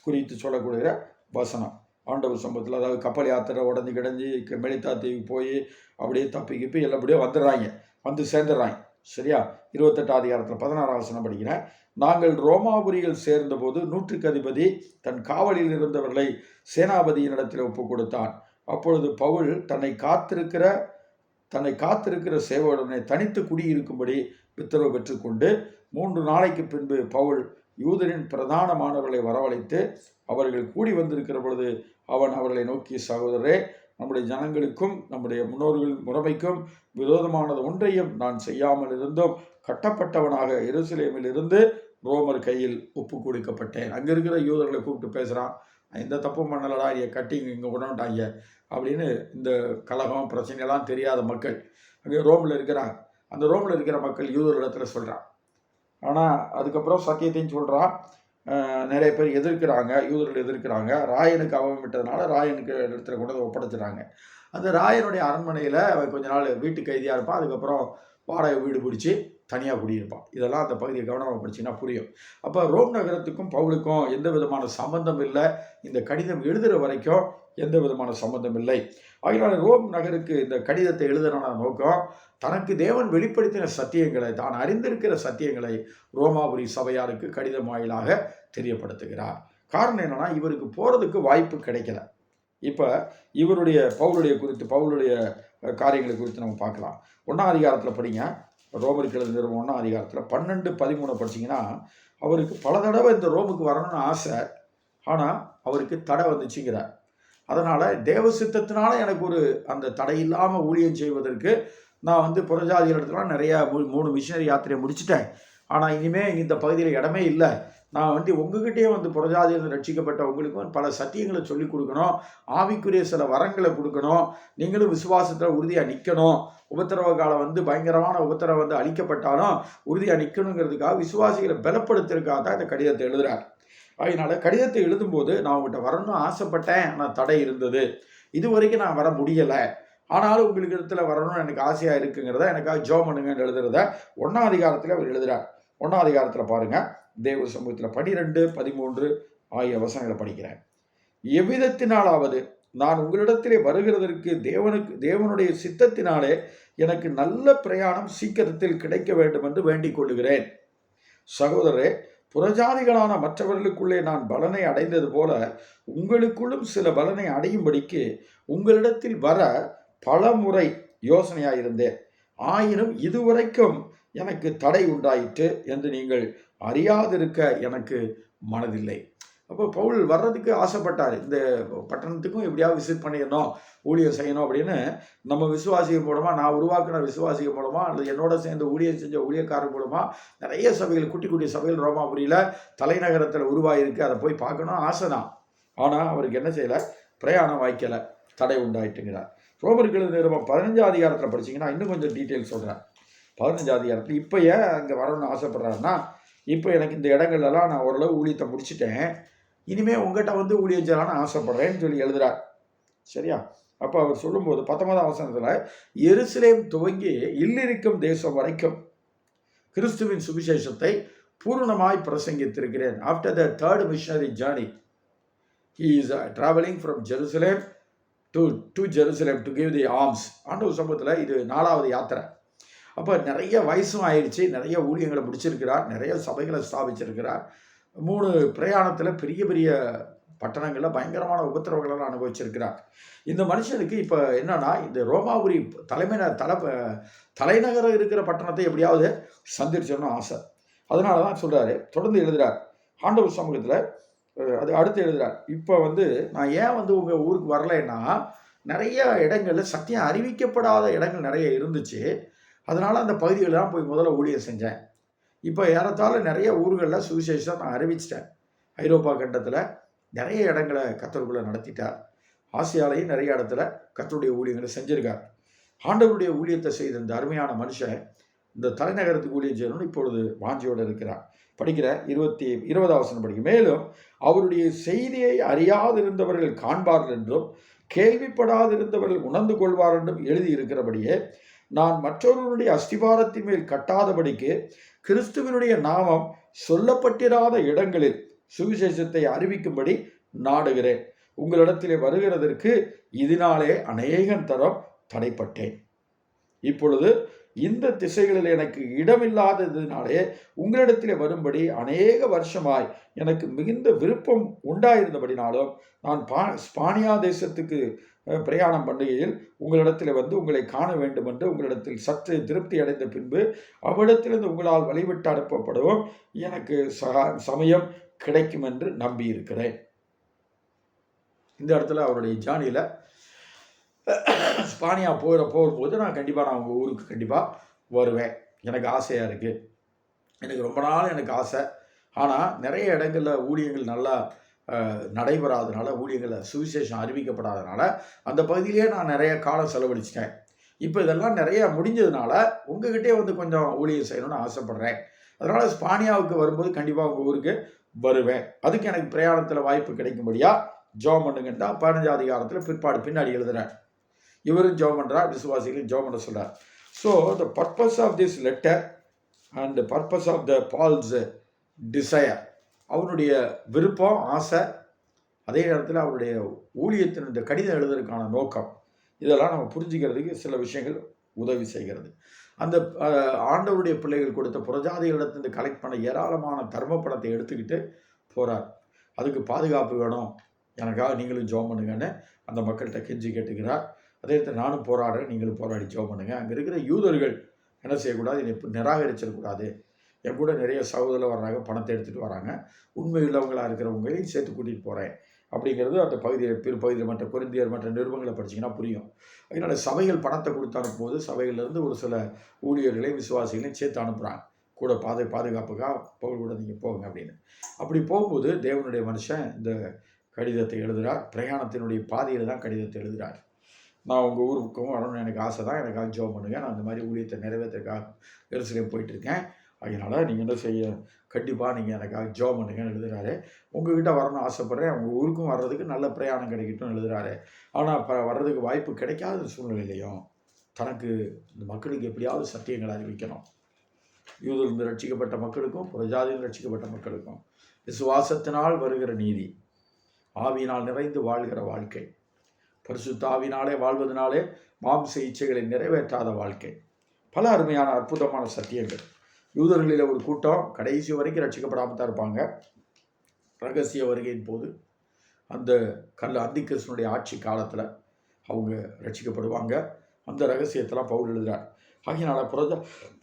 குறித்து சொல்லக்கூடிய வசனம். ஆண்டவர் சம்பவத்தில், அதாவது கப்பல் யாத்திரை உடஞ்சி கிடஞ்சி மெலித்தா தீவுக்கு போய் அப்படியே தப்பி எல்லாப்படியே வந்துடுறாங்க, வந்து சேர்ந்துடுறாங்க. சரியா? 28ஆம் அதிகாரத்தில் 16ஆம் வசனம் படிக்கிறேன். நாங்கள் ரோமாபுரியில் சேர்ந்தபோது 100க்கு அதிபதி தன் காவலில் இருந்தவர்களை சேனாபதியினிடத்தில் ஒப்பு கொடுத்தான். அப்பொழுது பவுல் தன்னை காத்திருக்கிற சேவகருடனே தனித்து குடியிருக்கும்படி உத்தரவு பெற்றுக்கொண்டு 3 நாளைக்கு பின்பு பவுல் யூதரின் பிரதானமானவர்களை வரவழைத்து அவர்கள் கூடி வந்திருக்கிற பொழுது அவன் அவர்களை நோக்கி, சகோதரரே, நம்முடைய ஜனங்களுக்கும் நம்முடைய முன்னோர்கள் முறைமைக்கும் விரோதமானது ஒன்றையும் நான் செய்யாமல் இருந்தும் கட்டப்பட்டவனாக எருசலேமில் இருந்து ரோமர் கையில் ஒப்பு கொடுக்கப்பட்டேன். அங்கே இருக்கிற யூதர்களை கூப்பிட்டு பேசுகிறான். எந்த தப்பும் பண்ணலடா, கட்டி இங்கே கொண்டாண்டாங்க அப்படின்னு. இந்த கலகம் பிரச்சனைலாம் தெரியாத மக்கள் அங்கே ரோமில் இருக்கிறாங்க. அந்த ரோமில் இருக்கிற மக்கள் யூதர்களிடத்தில் சொல்கிறான். ஆனால் அதுக்கப்புறம் சத்தியத்தையும் சொல்கிறான். நிறைய பேர் எதிர்க்கிறாங்க, யூதர்கள் எதிர்க்கிறாங்க. ராயனுக்கு அவமிட்டதுனால ராயனுக்கு இடத்துல கொண்டு வந்து ஒப்படைச்சிட்டாங்க. அந்த ராயனுடைய அரண்மனையில் அவன் கொஞ்ச நாள் வீட்டு கைதியாக இருப்பான். அதுக்கப்புறம் வாடகை வீடு பிடிச்சி தனியாக குடியிருப்பான். இதெல்லாம் அந்த பகுதியை கவனமாக படிச்சிங்கன்னா புரியும். அப்போ ரோம் நகரத்துக்கும் பவுலுக்கும் எந்த விதமான சம்பந்தம் இல்லை. இந்த கடிதம் எழுதுகிற வரைக்கும் எந்த விதமான சம்பந்தம் இல்லை. அதனால ரோம் நகருக்கு இந்த கடிதத்தை எழுதுன நோக்கம், தனக்கு தேவன் வெளிப்படுத்தின சத்தியங்களை, தான் அறிந்திருக்கிற சத்தியங்களை ரோமாபுரி சபையாருக்கு கடிதம் வாயிலாக தெரியப்படுத்துகிறார். காரணம் என்னன்னா, இவருக்கு போகிறதுக்கு வாய்ப்பு கிடைக்கல. இப்போ பவுலுடைய காரியங்களை குறித்து நம்ம பார்க்கலாம். 1ஆம் அதிகாரத்தில் படிங்க. ரோமருக்கு எழுதின 1ஆம் அதிகாரத்தில் 12-13 படிச்சிங்கன்னா, அவருக்கு பல தடவை இந்த ரோமுக்கு வரணும்னு ஆசை, ஆனால் அவருக்கு தடை வந்துச்சுங்கிறார். அதனால் தேவ சித்தத்தினால எனக்கு அந்த தடை இல்லாமல் ஊழியம் செய்வதற்கு நான் புறஜாதிகள் இடத்துலாம் நிறையா 3 மிஷினரி யாத்திரையை முடிச்சிட்டேன். ஆனால் இனிமேல் இந்த பகுதியில் இடமே இல்லை. நான் உங்ககிட்டயே புறஜாதியில் ரட்சிக்கப்பட்ட உங்களுக்கும் பல சத்தியங்களை சொல்லிக் கொடுக்கணும், ஆவிக்குரிய சில வரங்களை கொடுக்கணும், நீங்களும் விசுவாசத்தில் உறுதியாக நிற்கணும். உபத்திரவ காலம் பயங்கரமான உபத்திரவம் அளிக்கப்பட்டாலும் உறுதியாக நிற்கணுங்கிறதுக்காக விசுவாசிகளை பலப்படுத்துறதுக்காக தான் இந்த கடிதத்தை எழுதுகிறார். அதனால கடிதத்தை எழுதும்போது, நான் உங்கள்கிட்ட வரணும்னு ஆசைப்பட்டேன், ஆனால் தடை இருந்தது, இது வரைக்கும் நான் வர முடியலை, ஆனாலும் உங்களுக்கு இடத்துல வரணும்னு எனக்கு ஆசையாக இருக்குங்கிறத எனக்காக ஜெபம் பண்ணுங்கன்னு எழுதுறத 1ஆம் அதிகாரத்தில் அவர் எழுதுகிறார். 1ஆம் அதிகாரத்தில் பாருங்கள், தேவ சமூகத்தில் 12-13 ஆகிய வசனங்களை படிக்கிறேன். எவ்விதத்தினாலாவது நான் உங்களிடத்திலே வருகிறதற்கு தேவனுடைய சித்தத்தினாலே எனக்கு நல்ல பிரயாணம் சீக்கிரத்தில் கிடைக்க வேண்டும் என்று வேண்டிக் கொள்ளுகிறேன். சகோதரரே, புறஜாதிகளான மற்றவர்களுக்குள்ளே நான் பலனை அடைந்தது போல உங்களுக்குள்ளும் சில பலனை அடையும்படிக்கு உங்களிடத்தில் வர பல முறை யோசனையாயிருந்தேன். ஆயினும் இதுவரைக்கும் எனக்கு தடை உண்டாயிற்று என்று நீங்கள் அறியாதிருக்க எனக்கு மனதில்லை. அப்போ பவுல் வர்றதுக்கு ஆசைப்பட்டார். இந்த பட்டணத்துக்கும் எப்படியாவது விசிட் பண்ணிடணும், ஊழியம் செய்யணும் அப்படின்னு. நம்ம விசுவாசிகள் மூலமாக, நான் உருவாக்கின விசுவாசிகள் மூலமாக, அல்லது என்னோட சேர்ந்து ஊழியம் செஞ்ச ஊழியக்காரர் மூலமாக நிறைய சபைகள், குட்டி குட்டி சபைகள் ரோமாபுரியில் தலைநகரத்தில் உருவாகிருக்கு. அதை போய் பார்க்கணும் ஆசை தான். ஆனால் அவருக்கு என்ன செய்யலை, பிரயாணம் வாய்க்கலை, தடை உண்டாயிட்டுங்கிறார். ரோமருக்கு எழுதின 15ஆம் அதிகாரத்தில் படிச்சிங்கன்னா இன்னும் கொஞ்சம் டீட்டெயில் சொல்கிறேன். 15ஆம் அதிகாரத்தில் இப்போ ஏன் அங்கே வரணும்னு ஆசைப்படுறாருன்னா, இப்போ எனக்கு இந்த இடங்கள்லாம் நான் ஓரளவு ஊழியத்தை முடிச்சுட்டேன், இனிமேல் உங்கள்கிட்ட ஊழியம் செய்யலான்னு ஆசைப்படுறேன்னு சொல்லி எழுதுகிறார். சரியா? அப்போ அவர் சொல்லும்போது 19ஆம் வசனத்தில், எருசலேம் துவங்கி இல்லிருக்கும் தேசம் வரைக்கும் கிறிஸ்துவின் சுவிசேஷத்தை பூர்ணமாய் பிரசங்கித்திருக்கிறேன். After the 3rd missionary journey he is traveling from Jerusalem to Jerusalem to give the alms. ஆண்டவர் சமூகத்தில் இது 4வது யாத்திரை. அப்போ நிறைய வயசும் ஆயிடுச்சு, நிறைய ஊழியங்களை முடிச்சிருக்கிறார், நிறைய சபைகளை ஸ்தாபிச்சிருக்கிறார். 3 பிரயாணத்தில் பெரிய பெரிய பட்டணங்களில் பயங்கரமான உபத்திரவங்களெல்லாம் அனுபவிச்சிருக்கிறார். இந்த மனுஷனுக்கு இப்போ என்னன்னா, இந்த ரோமாபுரி தலைநகரம் இருக்கிற பட்டணத்தை எப்படியாவது சந்திரிச்சோன்னு ஆசை. அதனால தான் சொல்கிறாரு, தொடர்ந்து எழுதுகிறார் ஆண்டவர் சமூகத்தில். அது அடுத்து எழுதுகிறார், இப்போ நான் ஏன் உங்கள் ஊருக்கு வரலைன்னா, நிறைய இடங்களில் சத்தியம் அறிவிக்கப்படாத இடங்கள் நிறைய இருந்துச்சு. அதனால் அந்த பகுதிகளெலாம் போய் முதல்ல ஊழியம் செஞ்சேன். இப்போ ஏறத்தாழ நிறைய ஊர்களில் சுவிசேஷம் நான் அறிவிச்சிட்டேன். ஐரோப்பா கண்டத்தில் நிறைய இடங்களை கர்த்தருக்குள்ளே நடத்திட்டார். ஆசியாலையும் நிறைய இடத்துல கர்த்தருடைய ஊழியங்களை செஞ்சுருக்கார். ஆண்டவருடைய ஊழியத்தை செய்த இந்த அருமையான மனுஷன் இந்த தலைநகரத்துக்கு ஊழியம் செய்யணும்னு இப்பொழுது வாஞ்சியோடு இருக்கிறார். படிக்கிற 20வது வசனம் படிக்க, மேலும் அவருடைய செய்தியை அறியாதிருந்தவர்கள் காண்பார்கள் என்றும் கேள்விப்படாதிருந்தவர்கள் உணர்ந்து கொள்வார் என்றும் எழுதியிருக்கிறபடியே நான் மற்றொருவருடைய அஸ்திபாரத்தின் மேல் கட்டாதபடிக்கு கிறிஸ்துவனுடைய நாமம் சொல்லப்பட்டிராத இடங்களில் சுவிசேஷத்தை அறிவிக்கும்படி நாடுகிறேன். உங்களிடத்திலே வருகிறதற்கு இதனாலே அநேகம் தரம் தடைப்பட்டேன். இப்பொழுது இந்த திசைகளில் எனக்கு இடமில்லாததினாலே உங்களிடத்திலே வரும்படி அநேக வருஷமாய் எனக்கு மிகுந்த விருப்பம் உண்டாயிருந்தபடினாலும் நான் ஸ்பானியா தேசத்துக்கு பிரயாணம் பண்ணுகையில் உங்களிடத்தில் வந்து உங்களை காண வேண்டும் என்று உங்களிடத்தில் சற்று திருப்தி அடைந்த பின்பு அவ்விடத்திலிருந்து உங்களால் வழிவிட்டு அனுப்பப்படவும் எனக்கு சமயம் கிடைக்கும் என்று நம்பி இருக்கிறேன். இந்த இடத்துல அவருடைய ஜானியில் ஸ்பானியா போகும்போது நான் கண்டிப்பாக உங்கள் ஊருக்கு கண்டிப்பாக வருவேன். எனக்கு ஆசையாக இருக்குது. எனக்கு ரொம்ப நாள் எனக்கு ஆசை. ஆனால் நிறைய இடங்களில் ஊழியங்கள் நல்லா நடைபெறாதனால, ஊழியங்களில் சுவிசேஷம் அறிவிக்கப்படாதனால அந்த பகுதியிலே நான் நிறைய காலம் செலவழிச்சிட்டேன். இப்போ இதெல்லாம் நிறைய முடிஞ்சதுனால உங்ககிட்டே வந்து கொஞ்சம் ஊழியம் செய்யணும்னு ஆசைப்பட்றேன். அதனால் ஸ்பானியாவுக்கு வரும்போது கண்டிப்பாக உங்கள் ஊருக்கு வருவேன். அதுக்கு எனக்கு பிரயாணத்தில் வாய்ப்பு கிடைக்கும்படியா ஜெபம் பண்ணுங்கன்னு தான் 15 அதிகாரத்தில் பின்னாடி எழுதுகிறேன். இவரும் ஜெபம் பண்ணுறார், விசுவாசிகளும் ஜெபம் பண்ண சொல்கிறார். So the purpose of this letter and the purpose of the Paul's desire, அவனுடைய விருப்பம், ஆசை, அதே நேரத்தில் அவருடைய ஊழியத்தின் இந்த கடிதம் எழுதுறதுக்கான நோக்கம், இதெல்லாம் நம்ம புரிஞ்சுக்கிறதுக்கு சில விஷயங்கள் உதவி செய்கிறது. அந்த ஆண்டவருடைய பிள்ளைகள் கொடுத்த புறஜாதிகளிடத்திலிருந்து கலெக்ட் பண்ண ஏராளமான தர்ம பணத்தை எடுத்துக்கிட்டு போகிறார். அதுக்கு பாதுகாப்பு வேணும், எனக்காக நீங்களும் ஜெபம் பண்ணுங்கன்னு அந்த மக்கள்கிட்ட கெஞ்சி கேட்டுக்கிறார். அதே இடத்துல நானும் போராடுறேன், நீங்களும் போராடி ஜெபம் பண்ணுங்கள். அங்கே இருக்கிற யூதர்கள் என்ன செய்யக்கூடாது, என்னை நிராகரிச்சிடக்கூடாது. என் கூட நிறைய சகோதரர் வர்றாங்க, பணத்தை எடுத்துகிட்டு வராங்க, உண்மை உள்ளவங்களாக இருக்கிறவங்களையும் சேர்த்து கூட்டிகிட்டு போகிறேன் அப்படிங்கிறது அந்த பகுதியில் மற்ற கொரிந்தியர் மற்ற நிருபங்களை படிச்சிங்கன்னா புரியும். அதனால் சபைகள் பணத்தை கொடுத்து அனுப்பும்போது சபைகளிலிருந்து ஒரு சில ஊழியர்களையும் விசுவாசிகளையும் சேர்த்து அனுப்புகிறாங்க, கூட பாதுகாப்புக்காக பவுல் கூட நீங்கள் போங்க அப்படின்னு. அப்படி போகும்போது தேவனுடைய மனுஷன் இந்த கடிதத்தை எழுதுகிறார். பிரயாணத்தினுடைய பாதையில் தான் கடிதத்தை எழுதுகிறார். நான் உங்கள் ஊருக்கும் வரணும்னு எனக்கு ஆசை தான், எனக்காக ஜெபம் பண்ணுங்கள், நான் இந்த மாதிரி ஊழியத்தை நிறைவேற்றுறதுக்காக எருசலேம் போயிட்டுருக்கேன், அதனால் நீங்கள் என்ன செய்ய, கண்டிப்பாக நீங்கள் எனக்காக ஜெபம் பண்ணுங்கன்னு எழுதுகிறாரு. உங்கள்கிட்ட வரணும்னு ஆசைப்பட்றேன், உங்கள் ஊருக்கும் வர்றதுக்கு நல்ல பிரயாணம் கிடைக்கட்டும் எழுதுகிறாரு. ஆனால் வர்றதுக்கு வாய்ப்பு கிடைக்காத சூழ்நிலையிலையும் தனக்கு இந்த மக்களுக்கு எப்படியாவது சத்தியங்களை அறிவிக்கணும். யூதரிலிருந்து ரட்சிக்கப்பட்ட மக்களுக்கும் புறஜாதியில் ரட்சிக்கப்பட்ட மக்களுக்கும் விசுவாசத்தினால் வருகிற நீதி, ஆவியினால் நிறைந்து வாழ்கிற வாழ்க்கை, பரிசுத்த ஆவியினாலே வாழ்வதனாலே மாம்ச இச்சைகளை நிறைவேற்றாத வாழ்க்கை, பல அருமையான அற்புதமான சத்தியங்கள். யூதர்களில் ஒரு கூட்டம் கடைசி வரைக்கும் ரட்சிக்கப்படாமல் தான் இருப்பாங்க. ரகசிய வருகையின் போது அந்த அந்திகிறிஸ்துவினுடைய ஆட்சி காலத்தில் அவங்க ரட்சிக்கப்படுவாங்க. அந்த ரகசியத்தெல்லாம் பவுல் எழுதுகிறார். ஆகையினால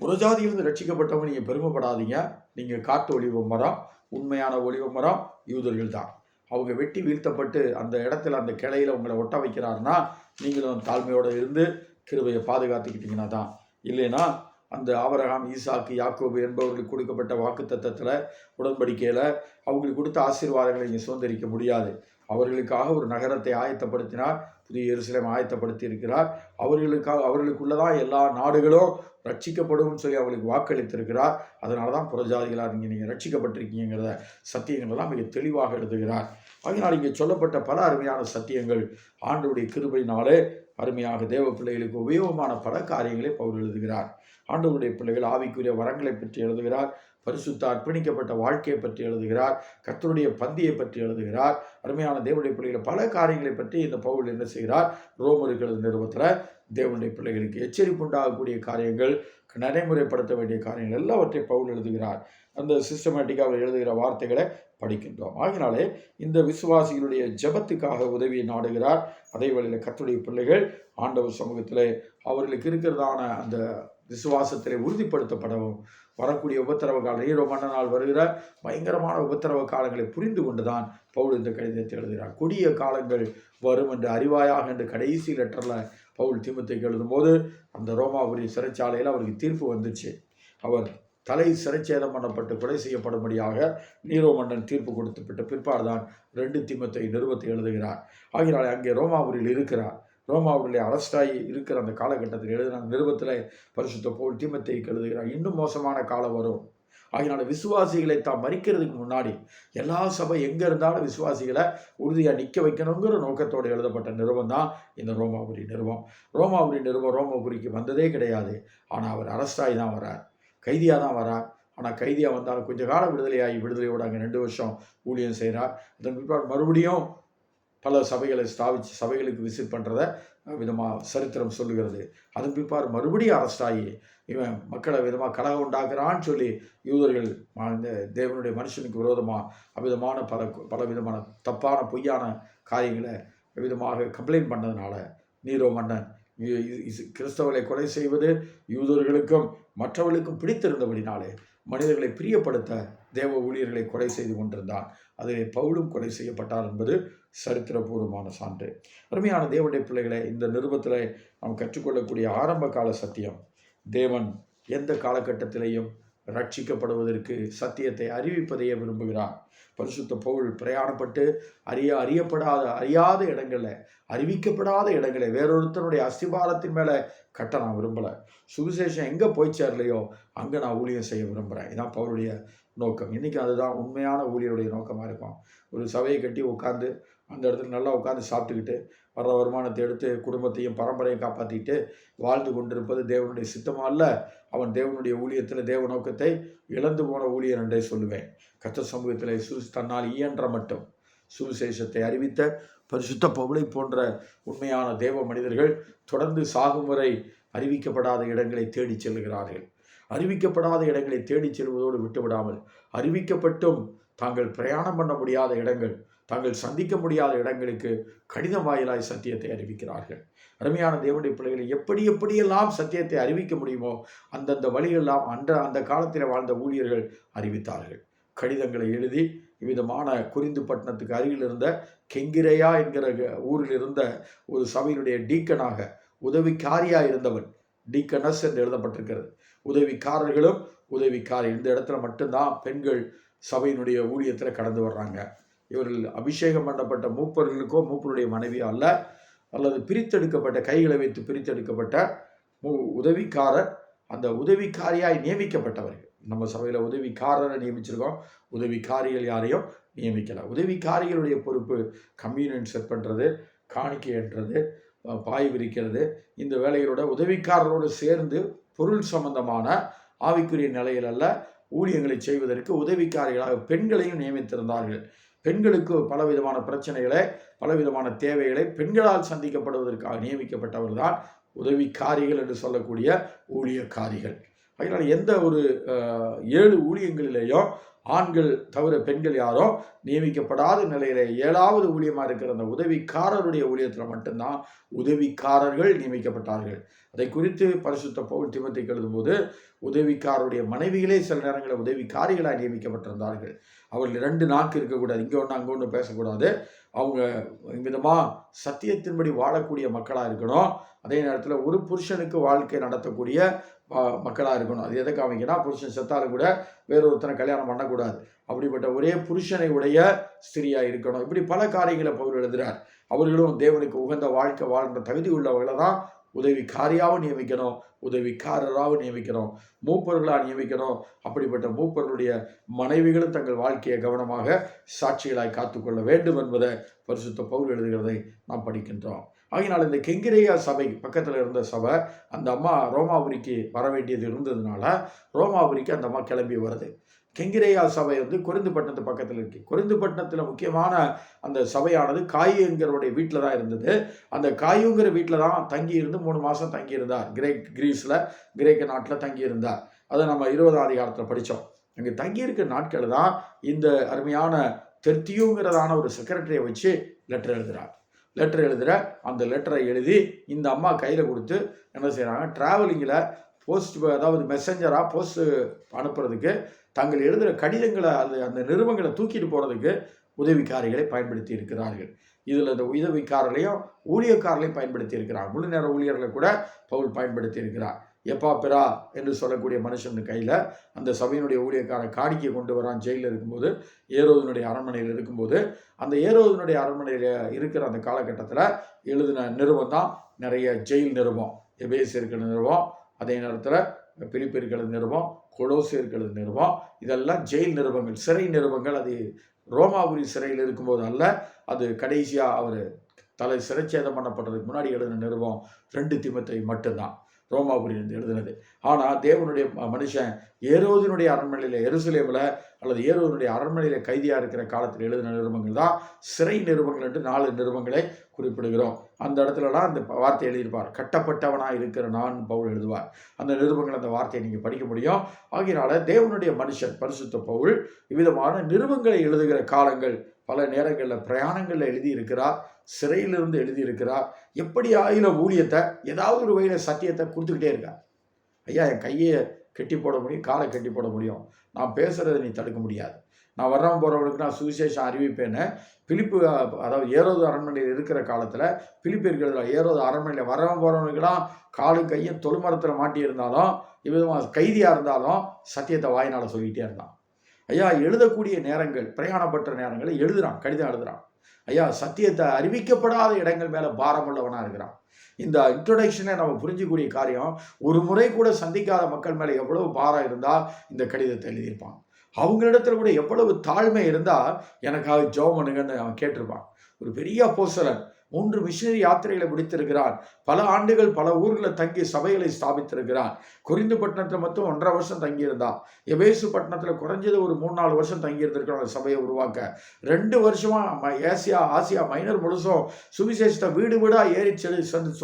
புறஜாதியிலிருந்து ரட்சிக்கப்பட்டவங்க நீங்கள் பெருமைப்படாதீங்க. நீங்கள் காட்டு ஒலிவ மரம், உண்மையான ஒலிவ மரம் யூதர்கள் தான். அவங்க வெட்டி வீழ்த்தப்பட்டு அந்த இடத்துல அந்த கிளையில் உங்களை ஒட்ட வைக்கிறாருன்னா நீங்களும் தாழ்மையோடு இருந்து கிருபையை பாதுகாத்துக்கிட்டீங்கன்னா தான். இல்லைன்னா அந்த ஆபிரகாம், ஈசாக்கு, யாக்கோபு என்பவர்களுக்கு கொடுக்கப்பட்ட வாக்குத்தத்தத்தில், உடன்படிக்கையில் அவங்களுக்கு கொடுத்த ஆசீர்வாதங்களை நீங்கள் சுதந்திரிக்க முடியாது. அவர்களுக்காக ஒரு நகரத்தை ஆயத்தப்படுத்தினார், புதிய எருசலேம் ஆயத்தப்படுத்தி இருக்கிறார். அவர்களுக்குள்ளதான் எல்லா நாடுகளும் ரட்சிக்கப்படும் சொல்லி அவர்களுக்கு வாக்களித்திருக்கிறார். அதனால தான் புறஜாதிகளாக நீங்கள் ரட்சிக்கப்பட்டிருக்கீங்கிறத சத்தியங்களெல்லாம் மிக தெளிவாக எழுதுகிறார். அதனால் இங்கே சொல்லப்பட்ட பல அருமையான சத்தியங்கள் ஆண்டவருடைய கிருபையினாலே அருமையாக தேவ பிள்ளைகளுக்கு உபயோகமான பல காரியங்களை பவுல் எழுதுகிறார். ஆண்டவருடைய பிள்ளைகள் ஆவிக்குரிய வரங்களை பற்றி எழுதுகிறார், பரிசுத்த அர்ப்பணிக்கப்பட்ட வாழ்க்கையை பற்றி எழுதுகிறார், கர்த்தருடைய பந்தியை பற்றி எழுதுகிறார். அருமையான தேவனுடைய பிள்ளைகள் பல காரியங்களை பற்றி இந்த பவுல் என்ன செய்கிறார், ரோமருக்கு எழுதும் நிறுவனத்தில் தேவனுடைய பிள்ளைகளுக்கு எச்சரிப்பு உண்டாகக்கூடிய காரியங்கள், நடைமுறைப்படுத்த வேண்டிய காரியங்கள் எல்லாவற்றையும் பவுல் எழுதுகிறார். அந்த சிஸ்டமேட்டிக்காக அவர் எழுதுகிற வார்த்தைகளை படிக்கின்றோம். ஆகினாலே இந்த விசுவாசிகளுடைய ஜெபத்துக்காக உதவியை நாடுகிறார். அதே வேளையில் கர்த்தருடைய பிள்ளைகள் ஆண்டவர் சமூகத்தில் அவர்களுக்கு இருக்கிறதான அந்த விசுவாசத்திலே உறுதிப்படுத்தப்படவும், வரக்கூடிய உபத்திரவ காலம், நீரோ மன்னனால் வருகிற பயங்கரமான உபத்திரவ காலங்களை புரிந்து கொண்டுதான் பவுல் இந்த கடிதத்தை எழுதுகிறார். கொடிய காலங்கள் வரும் என்று அறிவாயாக என்று கடைசி லெட்டரில் பவுல் தீமோத்தேயுக்கு எழுதும்போது அந்த ரோமாபுரி சிறைச்சாலையில் அவருக்கு தீர்ப்பு வந்துச்சு. அவர் தலை சிறைச்சேதம் பண்ணப்பட்டு கொலை செய்யப்படும்படியாக நீரோ மன்னன் தீர்ப்பு கொடுத்துப்பட்ட பிற்பாடுதான் 2 தீமோத்தேயு நிருபத்தை எழுதுகிறார். ஆகினாலே அங்கே ரோமாபுரியில் இருக்கிறார். ரோமாவுடைய அரசாகி இருக்கிற அந்த காலகட்டத்தில் எழுதின நிருபத்தில் பரிசுத்த பவுல் தீமோத்தேயுக்கு எழுதுகிறார், இன்னும் மோசமான காலம் வரும். ஆகினால விசுவாசிகளை தாம் மறிக்கிறதுக்கு முன்னாடி எல்லா சபை எங்கே இருந்தாலும் விசுவாசிகளை உறுதியாக நிற்க வைக்கணுங்கிற நோக்கத்தோடு எழுதப்பட்ட நிருபம் தான் இந்த ரோமாபுரி நிருபம். ரோமாபுரி நிருபம் ரோமாபுரிக்கு வந்ததே கிடையாது. ஆனால் அவர் அரசாகி தான் வரார், கைதியாக தான் வரார். ஆனால் கைதியாக வந்தாலும் கொஞ்ச காலம் விடுதலையாகி விடுதலையோடு அங்கே 2 வருஷம் ஊழியம் செய்கிறார். அதன் பிற்பாடு மறுபடியும் பல சபைகளை ஸ்தாபித்து சபைகளுக்கு விசிட் பண்ணுறத விதமாக சரித்திரம் சொல்லுகிறது. அதன் பிற்பாடு மறுபடியும் அரசாகி இவன் மக்களை விதமாக கலகம் உண்டாக்குறான்னு சொல்லி யூதர்கள் இந்த தேவனுடைய மனுஷனுக்கு விரோதமாக அவ்விதமான பல விதமான தப்பான பொய்யான காரியங்களை விதமாக கம்ப்ளைண்ட் பண்ணதுனால நீரோ மன்னன் கிறிஸ்தவர்களை கொலை செய்வது யூதர்களுக்கும் மற்றவர்களுக்கும் பிடித்திருந்தபடினாலே மனிதர்களை பிரியப்படுத்த தேவ ஊழியர்களை கொலை செய்து கொண்டிருந்தான். அதிலே பவுலும் கொலை செய்யப்பட்டார் என்பது சரித்திரபூர்வமான சான்று. அருமையான தேவனுடைய பிள்ளைகளை, இந்த நிருபத்தில் நாம் கற்றுக்கொள்ளக்கூடிய ஆரம்ப கால சத்தியம், தேவன் எந்த காலகட்டத்திலேயும் ரட்சிக்கப்படுவதற்கு சத்தியத்தை அறிவிப்பதையே விரும்புகிறார். பரிசுத்த பவுல் பிரயாணப்பட்டு அறியாத இடங்களில், அறிவிக்கப்படாத இடங்களை வேறொருத்தனுடைய அஸ்திபாரத்தின் மேலே கட்ட நான் விரும்பலை. சுவிசேஷம் எங்கே போய் சேரலையோ அங்கே நான் ஊழியம் செய்ய விரும்புகிறேன். இதுதான் பவுலுடைய நோக்கம். இன்றைக்கி அதுதான் உண்மையான ஊழியருடைய நோக்கமாக இருக்கும். ஒரு சபையை கட்டி உட்காந்து அந்த இடத்துல நல்லா உட்காந்து சாப்பிட்டுக்கிட்டு வர்ற வருமானத்தை எடுத்து குடும்பத்தையும் பரம்பரையும் காப்பாற்றிட்டு வாழ்ந்து கொண்டிருப்பது தேவனுடைய சித்தமாக அல்ல. அவன் தேவனுடைய ஊழியத்தில் தேவ நோக்கத்தை இழந்து போன ஊழியர் என்றே சொல்லுவேன். கர்த்தர் சமூகத்தில் தன்னால் இயன்ற மட்டும் சுவிசேஷத்தை அறிவித்த பரிசுத்த பவுலை போன்ற உண்மையான தேவ மனிதர்கள் தொடர்ந்து சாகும் வரை அறிவிக்கப்படாத இடங்களை தேடி செல்கிறார்கள். அறிவிக்கப்படாத இடங்களை தேடி செல்வதோடு விட்டுவிடாமல், அறிவிக்கப்பட்டும் தாங்கள் பிரயாணம் பண்ண முடியாத இடங்கள், தாங்கள் சந்திக்க முடியாத இடங்களுக்கு கடிதம் வாயிலாய் சத்தியத்தை அறிவிக்கிறார்கள். அருமையான தேவனுடைய பிள்ளைகளை, எப்படியெல்லாம் சத்தியத்தை அறிவிக்க முடியுமோ அந்தந்த வழிகளெல்லாம் அந்த காலத்தில் வாழ்ந்த ஊழியர்கள் அறிவித்தார்கள். கடிதங்களை எழுதி இவ்விதமான குறிந்து பட்டணத்துக்கு அருகில் இருந்த கெங்கிரேயா என்கிற ஊரில் இருந்த ஒரு சபையினுடைய டீக்கனாக, உதவிக்காரியாக இருந்தவன், டீக்கனஸ் என்று எழுதப்பட்டிருக்கிறது. உதவிக்காரர்களும் உதவிக்காரி, இந்த இடத்துல மட்டும்தான் பெண்கள் சபையினுடைய ஊழியத்தில் கடந்து வர்றாங்க. இவர்கள் அபிஷேகம் பண்ணப்பட்ட மூப்பர்களுக்கோ மூப்பருடைய மனைவியோ அல்ல, அல்லது பிரித்தெடுக்கப்பட்ட கைகளை வைத்து பிரித்தெடுக்கப்பட்ட உதவிக்காரர், அந்த உதவிக்காரியாய் நியமிக்கப்பட்டவர்கள். நம்ம சபையில் உதவிக்காரரை நியமிச்சிருக்கோம், உதவிக்காரிகள் யாரையும் நியமிக்கலை. உதவிக்காரிகளுடைய பொறுப்பு கம்யூனியன் செட் பண்ணுறது, காணிக்கை என்றது, பாய் விரிக்கிறது. இந்த வேலைகளோட உதவிக்காரரோடு சேர்ந்து பொருள் சம்பந்தமான ஆவிக்குரிய நிலையிலல்ல ஊழியங்களை செய்வதற்கு உதவிக்காரிகளாக பெண்களையும் நியமித்திருந்தார்கள். பெண்களுக்கு பலவிதமான பிரச்சனைகளை, பலவிதமான தேவைகளை பெண்களால் சந்திக்கப்படுவதற்காக நியமிக்கப்பட்டவர்கள் தான் உதவிக்காரிகள் என்று சொல்லக்கூடிய ஊழியக்காரிகள். அதனால் எந்த ஒரு 7 ஊழியங்களிலேயும் ஆண்கள் தவிர பெண்கள் யாரும் நியமிக்கப்படாத நிலையில 7வது ஊழியமாக இருக்கிற அந்த உதவிக்காரருடைய ஊழியத்தில் மட்டும்தான் உதவிக்காரர்கள் நியமிக்கப்பட்டார்கள். அதை குறித்து பரிசுத்த பவுல் தீமோத்தேயுக்கு எழுதும்போது, உதவிக்காரருடைய மனைவிகளே சில நேரங்களில் உதவிக்காரிகளாக நியமிக்கப்பட்டிருந்தார்கள். அவர்கள் 2 நாக்கு இருக்கக்கூடாது, இங்கே ஒன்று அங்கே ஒன்று பேசக்கூடாது. அவங்க விதமாக சத்தியத்தின்படி வாழக்கூடிய மக்களாக இருக்கணும். அதே நேரத்தில் ஒரு புருஷனுக்கு வாழ்க்கை நடத்தக்கூடிய மக்களாக இருக்கணும். அது எதை காமிக்கனா, புருஷன் செத்தாலும் கூட வேறொருத்தனை கல்யாணம் பண்ணக்கூடாது, அப்படிப்பட்ட ஒரே புருஷனை உடைய ஸ்திரியாக இருக்கணும். இப்படி பல காரியங்களை பவுல் எழுதுகிறார். அவர்களும் தேவனுக்கு உகந்த வாழ்க்கை வாழ்ந்த தகுதி உள்ளவர்களை தான் உதவிக்காரியாகவும் நியமிக்கணும், உதவிக்காரராகவும் நியமிக்கணும், மூப்பர்களாக நியமிக்கணும். அப்படிப்பட்ட மூப்பர்களுடைய மனைவிகளும் தங்கள் வாழ்க்கையை கவனமாக சாட்சிகளாய் காத்துக்கொள்ள வேண்டும் என்பதை பரிசுத்த பவுல் எழுதுகிறதை நாம் படிக்கின்றோம். ஆகினால் இந்த கெங்கிரேயா சபை பக்கத்தில் இருந்த சபை, அந்த அம்மா ரோமாபுரிக்கு வர வேண்டியது இருந்ததுனால ரோமாபுரிக்கு அந்த அம்மா கிளம்பி வருது. கெங்கிரேயா சபை கொரிந்து பட்டணத்து பக்கத்தில் இருக்குது. கொரிந்து பட்டணத்தில் முக்கியமான அந்த சபையானது காயு என்கிறவருடைய வீட்டில் தான் இருந்தது. அந்த காயுங்கிற வீட்டில் தான் தங்கி இருந்து 3 மாதம் தங்கியிருந்தார். கிரேக்க நாட்டில் தங்கியிருந்தார். அதை நம்ம 20ஆம் அதிகாரத்தில் படித்தோம். அங்கே தங்கியிருக்கிற நாட்கள் தான் இந்த அருமையான தெர்த்தியுங்கிறதான ஒரு செக்ரட்டரியை வச்சு லெட்டர் எழுதுகிற அந்த லெட்டரை எழுதி இந்த அம்மா கையில் கொடுத்து என்ன செய்கிறாங்க, ட்ராவலிங்கில் போஸ்ட், அதாவது மெசஞ்சராக போஸ்ட் அனுப்புறதுக்கு, தாங்கள் எழுதுகிற கடிதங்களை அந்த நிருபங்களை தூக்கிட்டு போகிறதுக்கு உதவிக்காரிகளை பயன்படுத்தி இருக்கிறார்கள். இதில் இந்த உதவிக்காரர்களையும் ஊழியக்காரர்களையும் பயன்படுத்தி இருக்கிறார். முழு நேர ஊழியர்களை கூட பவுல் பயன்படுத்தி இருக்கிறார். எப்பாப்பிரா என்று சொல்லக்கூடிய மனுஷன் கையில் அந்த சபையினுடைய ஊழியக்காரன் காணிக்கை கொண்டு வரான். ஜெயிலில் இருக்கும்போது, ஏரோதினுடைய அரண்மனையில் இருக்கும்போது, அந்த ஏரோதினுடைய அரண்மனையில் இருக்கிற அந்த காலகட்டத்தில் எழுதின நிருபம் தான் நிறைய ஜெயில் நிருபம். எபேசியர்கள் நிருபம், அதே நேரத்தில் பிலிப்பியர்கள் நிருபம், கொலோசியர்கள் நிருபம், இதெல்லாம் ஜெயில் நிருபங்கள், சிறை நிருபங்கள். அது ரோமாபுரி சிறையில் இருக்கும்போது அல்ல, அது கடைசியாக அவர் சிறைச்சேதம் பண்ணப்பட்டதுக்கு முன்னாடி எழுதின நிருபம் 2 தீமோத்தேயு மட்டும்தான் ரோமாபுரியிலிருந்து எழுதினது. ஆனால் தேவனுடைய மனுஷன் ஏரோதினுடைய அரண்மனையில், எருசலேமில் அல்லது ஏரோதினுடைய அரண்மனையில் கைதியாக இருக்கிற காலத்தில் எழுதின நிருபங்கள் தான் சிறை நிருபங்கள் என்று 4 நிருபங்களை குறிப்பிடுகிறோம். அந்த இடத்துலலாம் அந்த வார்த்தை எழுதியிருப்பார். கட்டப்பட்டவனாக இருக்கிற நான் பவுல் எழுதுவார். அந்த நிருபங்கள், அந்த வார்த்தையை நீங்கள் படிக்க முடியும். ஆகையினால தேவனுடைய மனுஷன் பரிசுத்த பவுல் இவ்விதமான நிருபங்களை எழுதுகிற காலங்கள் பல நேரங்களில் பிரயாணங்களில் எழுதியிருக்கிறார், சிறையிலிருந்து எழுதியிருக்கிறார். எப்படி ஆயிரம் ஊழியத்தை ஏதாவது ஒரு வகையில் சத்தியத்தை கொடுத்துக்கிட்டே இருக்கார். ஐயா, என் கையை கெட்டி போட முடியும், காலை கெட்டி போட முடியும், நான் பேசுகிறத நீ தடுக்க முடியாது, நான் வர்றவன் போகிறவனுக்கு நான் சுவிசேஷம் அறிவிப்பேன்னு பிலிப்பு, அதாவது ஏரோது அரண்மனையில் இருக்கிற காலத்தில் பிலிப்பியர்கள் ஏரோது அரண்மனையில் வர்றவன் போகிறவனுக்கெல்லாம் காலும் கையும் தொழுமரத்தில் மாட்டியிருந்தாலும், இவ்விதமாக கைதியாக இருந்தாலும் சத்தியத்தை வாயினால் சொல்லிகிட்டே இருந்தான். ஐயா, எழுதக்கூடிய நேரங்கள், பிரயாணப்பட்ட நேரங்களில் எழுதுகிறான், கடிதம் எழுதுகிறான். ஐயா, சத்தியத்தை அறிவிக்கப்படாத இடங்கள் மேலே பாரம் உள்ளவனாக இருக்கிறான். இந்த இன்ட்ரோடக்ஷனை நம்ம புரிஞ்சிக்கூடிய காரியம், ஒரு முறை கூட சந்திக்காத மக்கள் மேலே எவ்வளவு பாரம் இருந்தால் இந்த கடிதத்தை எழுதியிருப்பான். அவங்களிடத்துல கூட எவ்வளவு தாழ்மை இருந்தால் எனக்காக ஜெபம் பண்ணுங்கன்னு அவன் கேட்டிருப்பான். ஒரு பெரிய அப்போஸ்தலன் 3 மிஷனரி யாத்திரைகளை முடித்திருக்கிறான். பல ஆண்டுகள் பல ஊர்களில் தங்கி சபைகளை ஸ்தாபித்திருக்கிறான். கொரிந்து பட்டணத்தில் மட்டும் 1.5 வருஷம் தங்கியிருந்தான். எபேசு பட்டணத்தில் குறைஞ்சது ஒரு 3-4 வருஷம் தங்கியிருந்திருக்கிறான் அந்த சபையை உருவாக்க. 2 வருஷமாக ஆசியா மைனர் முழுசும் சுவிசேஷத்தை வீடு வீடாக ஏறி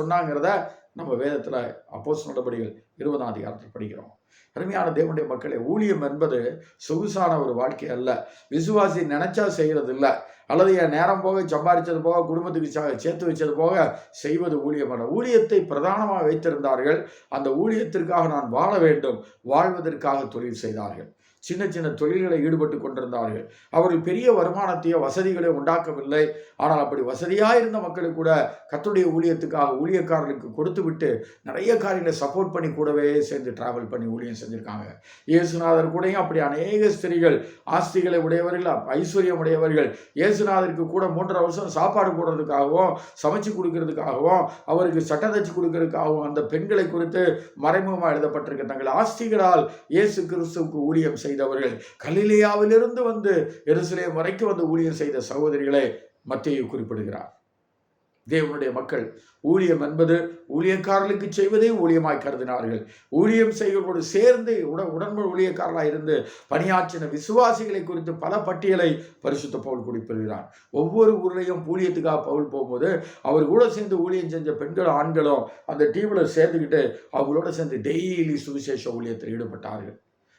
சொன்னாங்கிறத நம்ம வேதத்தில் அப்போஸ்தலர் நடபடிகள் 20ஆம் அதிகாரத்தில் படிக்கிறோம். அருமையான தேவனுடைய மக்களே, ஊழியம் என்பது சொகுசான ஒரு வாழ்க்கை அல்ல. விசுவாசி நினைச்சா செய்கிறது இல்லை, அல்லது என் நேரம் போக சம்பாதிச்சது போக குடும்பத்துக்கு சேர்த்து வச்சது போக செய்வது ஊழியம் அல்ல. ஊழியத்தை பிரதானமாக வைத்திருந்தார்கள். அந்த ஊழியத்திற்காக நான் வாழ வேண்டும், வாழ்வதற்காக தொழில் செய்தார்கள். சின்ன சின்ன தொழில்களை ஈடுபட்டு கொண்டிருந்தார்கள். அவர்கள் பெரிய வருமானத்தையோ வசதிகளோ உண்டாக்கவில்லை. ஆனால் அப்படி வசதியாக இருந்த மக்களுக்கு கூட கர்த்தருடைய ஊழியத்துக்காக ஊழியக்காரர்களுக்கு கொடுத்து விட்டு நிறைய காரியங்களை சப்போர்ட் பண்ணி கூடவே சேர்ந்து டிராவல் பண்ணி ஊழியம் செஞ்சுருக்காங்க. இயேசுநாதர் கூடயும் அப்படி அநேக ஸ்திரீகள், ஆஸ்திகளை உடையவர்கள், ஐஸ்வர்யம் உடையவர்கள், இயேசுநாதருக்கு கூட 3.5 வருஷம் சாப்பாடு போடுறதுக்காகவும் சமைச்சு கொடுக்கறதுக்காகவும் அவருக்கு சட்டம் தச்சு கொடுக்கறதுக்காகவும் அந்த பெண்களை குறித்து மறைமுகமாக எழுதப்பட்டிருக்க தங்கள் ஆஸ்திகளால் இயேசு கிறிஸ்துவுக்கு ஊழியம் செய்தவர்கள், கலிலேயாவிலிருந்து வந்து எருசலேம் வரைக்கும் வந்து ஊழியம் செய்த சகோதரிகளை மத்தேயு குறிப்பிடுகிறார். தேவனுடைய மக்கள் ஊழியம் என்பது ஊழியக்காரர்களுக்கு செய்வதே ஊழியமாய் கருதினார்கள். ஊழியம் செய்வதோடு சேர்ந்து உடன்பு ஊழியக்காரர்களாக இருந்து பணியாற்றின விசுவாசிகளை குறித்து பல பட்டியலை பரிசுத்த பவுல் குறிப்பிடுகிறார். ஒவ்வொரு ஊர்லையும் ஊழியத்துக்காக பவுல் போகும்போது அவர் கூட சேர்ந்து ஊழியம் செஞ்ச பெண்களும் ஆண்களும் அந்த டீமில் சேர்ந்துக்கிட்டு அவங்களோட சேர்ந்து டெய்லி சுவிசேஷ ஊழியத்தில் ஈடுபட்டார்கள்.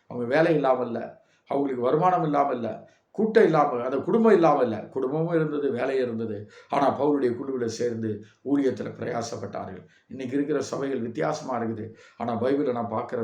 அவங்க வேலை இல்லாமல் இல்லை, அவங்களுக்கு வருமானம் இல்லாமல் இல்லை, கூட்டம் இல்லாமல், அந்த குடும்பம் இல்லாமல் இல்லை, குடும்பமும் இருந்தது, வேலையும் இருந்தது. ஆனால் பவுலுடைய குழுவில் சேர்ந்து ஊழியத்தில் பிரயாசப்பட்டார்கள். இன்றைக்கி இருக்கிற சபைகள் வித்தியாசமாக இருக்குது. ஆனால் பைபிளில் நான் பார்க்குற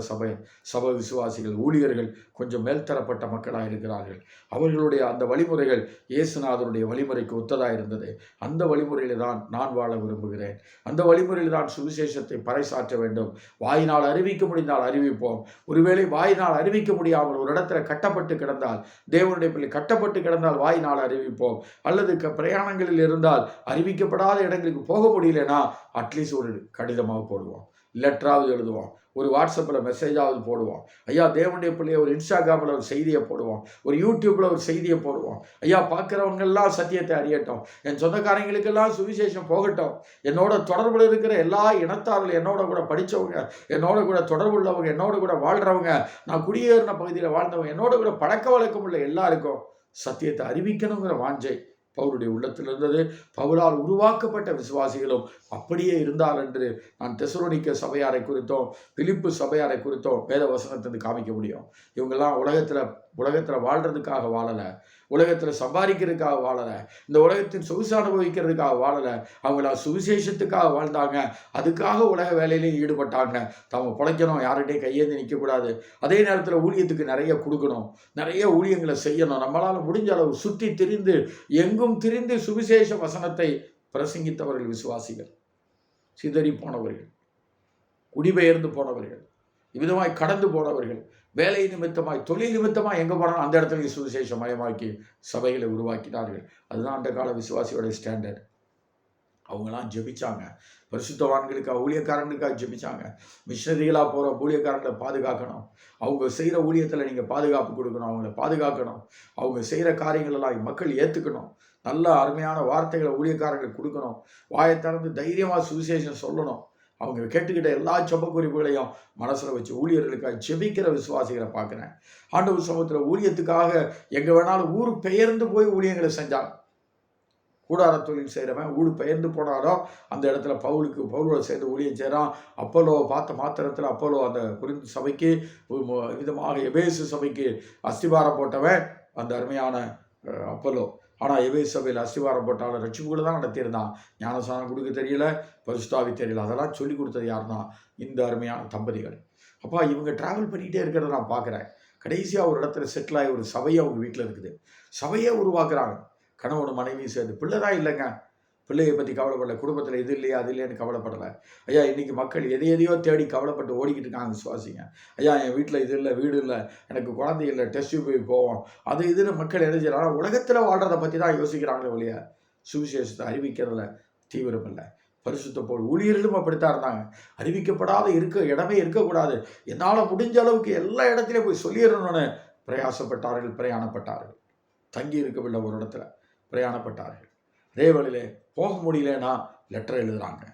சபை விசுவாசிகள், ஊழியர்கள் கொஞ்சம் மேல்தரப்பட்ட மக்களாக இருக்கிறார்கள். அவர்களுடைய அந்த வழிமுறைகள் இயேசுநாதருடைய வழிமுறைக்கு ஒத்ததாக இருந்தது. அந்த வழிமுறையில் தான் நான் வாழ விரும்புகிறேன். அந்த வழிமுறையில் தான் சுவிசேஷத்தை பறைசாற்ற வேண்டும். வாயினால் அறிவிக்க முடிந்தால் அறிவிப்போம். ஒருவேளை வாயினால் அறிவிக்க முடியாமல் ஒரு இடத்துல கட்டப்பட்டு கிடந்தால், தேவனுடைய பிள்ளை கட்டப்பட்டு கிடந்தால் வாயினால் அறிவிப்போம். அல்லது பிரயாணங்களில் இருந்தால் அறிவிக்கப்படாத இடங்களுக்கு போக முடியலனா அட்லீஸ்ட் ஒரு கடிதமாக போடுவோம், லெட்டராவது எழுதுவோம், ஒரு வாட்ஸ்அப்பில் மெசேஜாவது போடுவோம். ஐயா, தேவனுடைய பிள்ளையை ஒரு இன்ஸ்டாகிராமில் ஒரு செய்தியை போடுவோம், ஒரு யூடியூப்பில் ஒரு செய்தியை போடுவோம். ஐயா, பார்க்குறவங்கெல்லாம் சத்தியத்தை அறியட்டும், என் சொந்தக்காரங்களுக்கெல்லாம் சுவிசேஷம் போகட்டும், என்னோட தொடர்பில் இருக்கிற எல்லா இனத்தார்கள், என்னோட கூட படித்தவங்க, என்னோட கூட தொடர்பு உள்ளவங்க, என்னோட கூட வாழ்கிறவங்க, நான் குடியேறின பகுதியில் வாழ்ந்தவங்க, என்னோட கூட பழக்க வழக்கம் உள்ள எல்லாருக்கும் சத்தியத்தை அறிவிக்கணுங்கிற வாஞ்சை பவுலுடைய உள்ளத்தில் இருந்தது. பவுலால் உருவாக்கப்பட்ட விசுவாசிகளும் அப்படியே இருந்தால் என்று நான் தெசலோனிக்க சபையாரை குறித்தோம், பிலிப்பு சபையாரை குறித்தோம் வேத வசனத்திலிருந்து காமிக்க முடியும். இவங்கெல்லாம் உலகத்தில் வாழ்கிறதுக்காக வாழலை, உலகத்தில் சம்பாதிக்கிறதுக்காக வாழலை, இந்த உலகத்தின் சொகுசு அனுபவிக்கிறதுக்காக வாழலை. அவங்கள சுவிசேஷத்துக்காக வாழ்ந்தாங்க, அதுக்காக உலக வேலையிலையும் ஈடுபட்டாங்க. தாம பிழைக்கணும், யார்கிட்டையும் கையேந்தி நிற்கக்கூடாது, அதே நேரத்தில் ஊழியத்துக்கு நிறைய கொடுக்கணும், நிறைய ஊழியங்களை செய்யணும். நம்மளால் முடிஞ்ச அளவு சுற்றி திரிந்து எங்கும் திரிந்து சுவிசேஷ வசனத்தை பிரசங்கித்தவர்கள் விசுவாசிகள். சிதறி போனவர்கள், குடிபெயர்ந்து போனவர்கள், இவ்விதமாய் கடந்து போனவர்கள் வேலை நிமித்தமாய் தொழில் நிமித்தமாய் எங்கே போனாலும் அந்த இடத்துல சுவிசேஷமயமாக்கி சபைகளை உருவாக்கினார்கள். அதுதான் அந்த கால விசுவாசியோட ஸ்டாண்டர்ட். அவங்களாம் ஜெபிச்சாங்க. பரிசுத்தவான்களுக்காக ஊழியக்காரங்களுக்காக ஜெபிச்சாங்க. மிஷனரிகளாக போகிற ஊழியக்காரங்களை பாதுகாக்கணும். அவங்க செய்கிற ஊழியத்தில் நீங்கள் பாதுகாப்பு கொடுக்கணும். அவங்கள பாதுகாக்கணும். அவங்க செய்கிற காரியங்களெல்லாம் மக்கள் ஏற்றுக்கணும். நல்ல அருமையான வார்த்தைகளை ஊழியக்காரங்களுக்கு கொடுக்கணும். வாயை திறந்து தைரியமாக சுவிசேஷம் சொல்லணும். அவங்க கேட்டுக்கிட்ட எல்லா ஜெப குறிப்புகளையும் மனசில் வச்சு ஊழியர்களுக்காக ஜெபிக்கிற விசுவாசிகளை பார்க்குறேன். ஆண்டவர் சமூகத்தில் ஊழியத்துக்காக எங்கே வேணாலும் ஊர் பெயர்ந்து போய் ஊழியங்களை செஞ்சாங்க. கூடார தொழில் செய்கிறவன் ஊடு பெயர்ந்து போனாலும் அந்த இடத்துல பவுலோட சேர்ந்து ஊழியம் செய்கிறான். அப்போலோவை பார்த்த மாத்திரத்தில் அப்போலோ அந்த குறிந்து சபைக்கு விதமாக எபேசு சபைக்கு அஸ்திவாரம் போட்டவன் அந்த அருமையான அப்போலோ. ஆனால் எபேசு சபையில் அஸ்திவாரம் போட்டாலும் ரட்சிப்புகளை தான் நடத்தியிருந்தான். ஞானசானம் கொடுக்க தெரியல, பரிசுத்தாவி தெரியல. அதெல்லாம் சொல்லி கொடுத்தது யாருன்னா இந்த அருமையான தம்பதிகள். அப்பா இவங்க ட்ராவல் பண்ணிகிட்டே இருக்கிறத நான் பார்க்குறேன். கடைசியாக ஒரு இடத்துல செட்டில் ஆகி ஒரு சபையை அவங்க வீட்டில் இருக்குது. சபையை உருவாக்குறாங்க. கணவனோட மனைவியும் சேர்ந்து. பிள்ளை தான் இல்லைங்க, பிள்ளையை பற்றி கவலைப்படலை. குடும்பத்தில் இது இல்லையா அது இல்லையான்னு கவலைப்படலை. ஐயா இன்றைக்கி மக்கள் எதையோ தேடி கவலைப்பட்டு ஓடிக்கிட்டு இருக்காங்க விசுவாசிங்க. ஐயா என் வீட்டில் இது இல்லை, வீடு இல்லை, எனக்கு குழந்தை இல்லை, டெஸ்ட் போய் போவோம், அது இதுன்னு மக்கள் என்ன செய்யறாங்க, உலகத்தில் வாழ்கிறத பற்றி தான் யோசிக்கிறாங்களே ஒழிய சுவிசேஷத்தை அறிவிக்கிறதுல தீவிரம் இல்லை. பரிசுத்த போல் ஊழியர்களும் அப்படித்தான் இருந்தாங்க. அறிவிக்கப்படாத இடமே இருக்கக்கூடாது. என்னால் முடிஞ்ச அளவுக்கு எல்லா இடத்துலையும் போய் சொல்லிடணும்னு பிரயாசப்பட்டார்கள், பிரயாணப்பட்டார்கள். தங்கி இருக்கவில்லை ஒரு இடத்துல, பிரயாணப்பட்டார்கள். அதே வழியிலே போக முடியலன்னா லெட்டர் எழுதுகிறாங்க.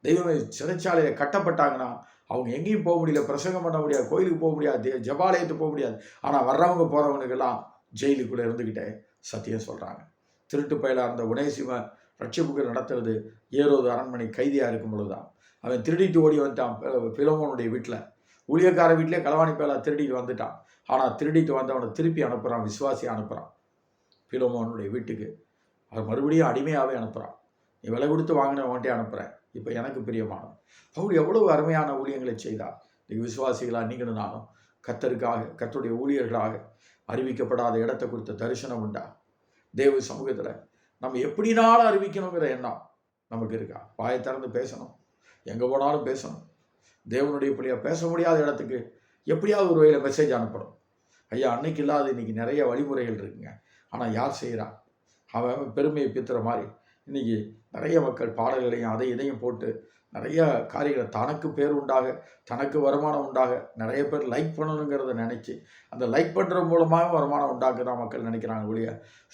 தெய்வமே சிறைச்சாலையில் கட்டப்பட்டாங்கன்னா அவங்க எங்கேயும் போக முடியல, பிரசங்கம் பண்ண முடியாது, கோயிலுக்கு போக முடியாது, ஜபாலயத்துக்கு போக முடியாது. ஆனால் வர்றவங்க போகிறவனுக்கெல்லாம் ஜெயிலுக்குள்ளே இருந்துக்கிட்டே சத்தியம் சொல்கிறாங்க. திருட்டு பயலாக இருந்த உனேசிம ரட்சிப்புக்கு நடத்துறது ஏரோது அரண்மனை கைதியாக இருக்கும் பொழுது தான். அவன் திருடிட்டு ஓடி வந்துட்டான் பிலோமோனுடைய வீட்டில். ஊழியக்கார வீட்டிலே களவாணி பயலாக திருடிட்டு வந்துட்டான். ஆனால் திருடிட்டு வந்தவனை திருப்பி அனுப்புகிறான், விசுவாசியாக அனுப்புகிறான் பிலோமோனுடைய வீட்டுக்கு. அவர் மறுபடியும் அடிமையாகவே அனுப்புகிறான். நீ விலை கொடுத்து வாங்கினவன்ட்டே அனுப்புகிறேன், இப்போ எனக்கு பிரியமானவன். பவுல் எவ்வளவு அருமையான ஊழியங்களை செய்தார். நீங்கள் விசுவாசிகளாக நீங்களும் நானும் கர்த்தருக்காக, கர்த்தருடைய ஊழியர்களாக அறிவிக்கப்படாத இடத்தை குறித்த தரிசனம் உண்டா? தேவ சமூகத்தில் நம்ம எப்படினாலும் அறிவிக்கணுங்கிற எண்ணம் நமக்கு இருக்கா? வாயை திறந்து பேசணும், எங்கே போனாலும் பேசணும். தேவனுடைய பிள்ளையாக பேச முடியாத இடத்துக்கு எப்படியாவது ஒரு வகையில் மெசேஜ் அனுப்பணும். ஐயா அன்னைக்கு இல்லாத இன்றைக்கி நிறைய வழிமுறைகள் இருக்குங்க. ஆனால் யார் செய்கிறா? அவன் பெருமையை பித்துற மாதிரி இன்றைக்கி நிறைய மக்கள் பாடல்களையும் அதை இதையும் போட்டு நிறைய காரியங்களை தனக்கு பேர் உண்டாக, தனக்கு வருமானம் உண்டாக, நிறைய பேர் லைக் பண்ணணுங்கிறத நினச்சி அந்த லைக் பண்ணுற மூலமாக வருமானம் உண்டாக்க தான் மக்கள் நினைக்கிறாங்க ஒழிய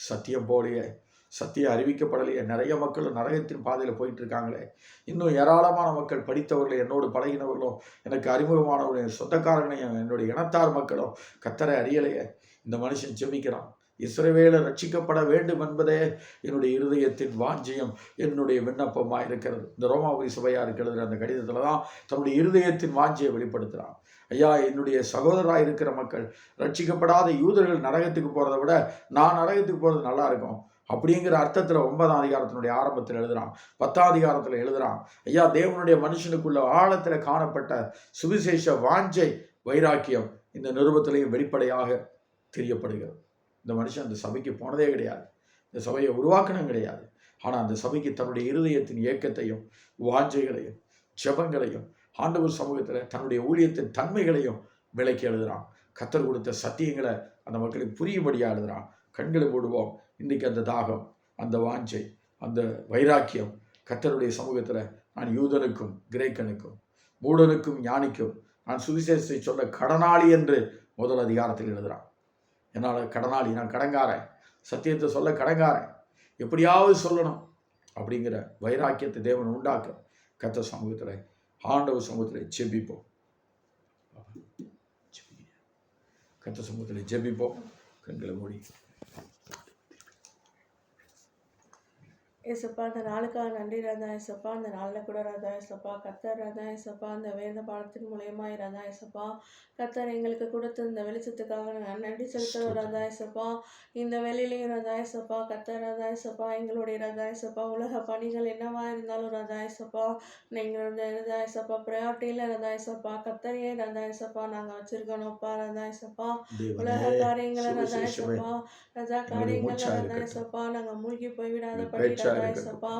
சத்தியம் போலையே, சத்தியம் அறிவிக்கப்படலையே. நிறைய மக்கள் நரகத்தின் பாதையில் போயிட்டுருக்காங்களே. இன்னும் ஏராளமான மக்கள் படித்தவர்களும் என்னோடு பழகினவர்களும் எனக்கு அறிமுகமானவர்களும் சொந்தக்காரங்களையும் என்னுடைய இனத்தார் மக்களும் கர்த்தரை அறியலையே. இந்த மனுஷன் ஜெபிக்கிறான், இஸ்ரவேலர் ரட்சிக்கப்பட வேண்டும் என்பதே என்னுடைய இருதயத்தின் வாஞ்சியம், என்னுடைய விண்ணப்பமாக இருக்கிறது. இந்த ரோமாபுரி சபையாக இருக்கிறது அந்த கடிதத்தில் தான் தன்னுடைய இருதயத்தின் வாஞ்சியை வெளிப்படுத்துகிறான். ஐயா என்னுடைய சகோதரராக இருக்கிற மக்கள், ரட்சிக்கப்படாத யூதர்கள் நரகத்துக்கு போகிறத விட நான் நரகத்துக்கு போகிறது நல்லா இருக்கும் அப்படிங்கிற அர்த்தத்தில் 9ஆம் அதிகாரத்தினுடைய ஆரம்பத்தில் எழுதுகிறான், 10ஆம் அதிகாரத்தில் எழுதுகிறான். ஐயா தேவனுடைய மனுஷனுக்குள்ள ஆழத்தில் காணப்பட்ட சுவிசேஷ வாஞ்சை, வைராக்கியம் இந்த நிருபத்திலையும் வெளிப்படையாக தெரியப்படுகிறது. இந்த மனுஷன் அந்த சபைக்கு போனதே கிடையாது, இந்த சபையை உருவாக்கணும் கிடையாது. ஆனால் அந்த சபைக்கு தன்னுடைய இருதயத்தின் ஏக்கத்தையும் வாஞ்சைகளையும் ஜெபங்களையும் ஆண்டவர் சமூகத்தில் தன்னுடைய ஊழியத்தின் தன்மைகளையும் விளக்கி எழுதுகிறான். கர்த்தர் கொடுத்த சத்தியங்களை அந்த மக்களுக்கு புரியும்படியாக எழுதுகிறான். கண்களை மூடுவோம். இன்றைக்கு அந்த தாகம், அந்த வாஞ்சை, அந்த வைராக்கியம் கர்த்தருடைய சமூகத்தில் நான் யூதனுக்கும் கிரேக்கனுக்கும் மூடனுக்கும் ஞானிக்கும் நான் சுவிசேஷத்தை சொல்ல கடனாளி என்று முதல் அதிகாரத்தில் எழுதுகிறான். என்னால் கடனாளி, நான் கடங்காரன், சத்தியத்தை சொல்ல கடங்காரன், எப்படியாவது சொல்லணும் அப்படிங்கிற வைராக்கியத்தை தேவன் உண்டாக்க கர்த்தர் சமூகத்தில், ஆண்டவர் சமூகத்தில் ஜெபிப்போம். கர்த்தர் சமூகத்தில் ஜெபிப்போம். கண்களை மூடி. ஏசப்பா அந்த நாளுக்காக நன்றி ராதா ஏசப்பா. அந்த நாளில் கூட ராதா ஏசப்பா கர்த்தர் ராதா ஏசப்பா அந்த வேத பாடத்தின் மூலியமாக ராதா ஏசப்பா கர்த்தர் எங்களுக்கு கொடுத்த இந்த வெளிச்சத்துக்காக நாங்கள் நன்றி செலுத்துகிறோம் ராதா ஏசப்பா. இந்த வேலையிலையும் ராதா ஏசப்பா கர்த்தர் ராதா ஏசப்பா எங்களுடைய ராதா ஏசப்பா உலக பணிகள் என்னவா இருந்தாலும் ராதா ஏசப்பா எங்களுடைய ராதா ஏசப்பா ப்ரையாரிட்டியில் ராதா ஏசப்பா கர்த்தரையே ராதா ஏசப்பா நாங்கள் வச்சிருக்கணும்ப்பா ராதா ஏசப்பா. உலக காரியங்களை ராதா ஏசப்பா ராஜா காரியங்களை ராதா ஏசப்பா நாங்கள் மூழ்கி போய்விடாதபடி ரதாயசப்பா.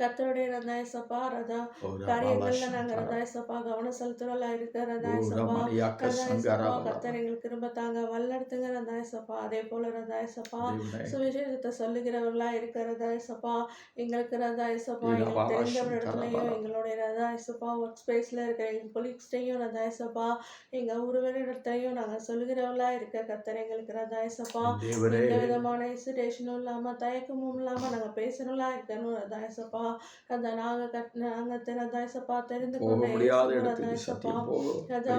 கர்த்தருடைய ரதாயசப்பா ரதா காரியங்கள்ல நாங்க ரதாயசப்பா கவனம் செலுத்துறோம்ல இருக்க ரதாயசப்பா. ரதாயசப்பா கர்த்தர் எங்களுக்கு திரும்ப தாங்க வல்லெடுத்துங்க ரதாயசப்பா. அதே போல ரதாயசப்பா சுவிசேஷத்தை சொல்லுகிறவர்களா இருக்க ரதாயசப்பா. எங்களுக்கு ரதாயசப்பா எங்களுக்கு தெரிந்தவரிடத்துலையும் எங்களுடைய ரதாயசப்பா ஒர்க் ஸ்பேஸ்ல இருக்கிற எங்கள் கொலீக்ஸ்டையும் ரதாயசப்பா எங்க உறவினரிடத்தையும் நாங்க சொல்லுகிறவர்களா இருக்க கர்த்தர் எங்களுக்கு ரதாயசப்பா. எந்த விதமான ஹெசிடேஷனும் இல்லாம தயக்கமும் இல்லாம நாங்க பேசணும்லா இருக்கணும் ரதாயசப்பா. அந்த நாங்க ரதாயசப்பா தெரிந்து கொண்ட ரதாயசப்பா ரதா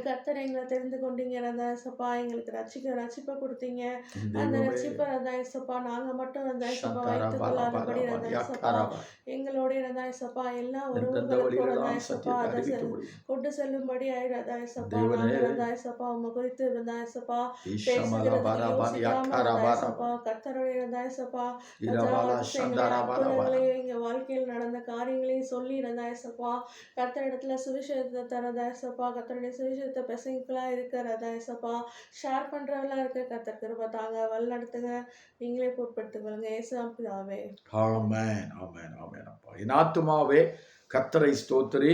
கர்த்தர் எங்களை தெரிந்து கொண்டீங்க ரதாயசப்பா. எங்களுக்கு ரட்சிப்பை கொடுத்தீங்க. அந்த ரட்சிப்பை ரதாயசப்பா நாங்க மட்டும் ரதாயசப்பா வைத்துக் கொள்ளாதபடி ரதாயசப்பா எங்களுடைய ரதாயசப்பா எல்லா உறவுகளுக்கும் ரதாயசப்பா அதை கொண்டு செல்லும்படி ரதாயசப்பா நாங்க ரதாயசப்பா உங்க குறித்து ரதாயசப்பா பேசுகிறதுக்கு யோசிக்காம ரதாயசப்பா கர்த்தருடைய ரதாயசப்பா அற்புதங்களையும் எங்க வாழ்க்கையில் நடந்த காரியங்களையும் சொல்லி ரதாயசப்பா கர்த்தரிடத்துல சுவிசேஷத்தை ரதாயசப்பா கர்த்தருடைய சுவிசேஷத்தை பெசங்களா இருக்க ரதாயசப்பா ஷேர் பண்றவங்களா இருக்க கர்த்தர் கிருபை தாங்க வழிநடத்துங்க. நீங்களே பொறுப்படுத்திக் கொள்ளுங்க இயேசுவின் பிதாவே. ஆமென் ஆமென் ஆமென். அப்பா என் ஆத்துமாவே கர்த்தரை ஸ்தோத்திரி,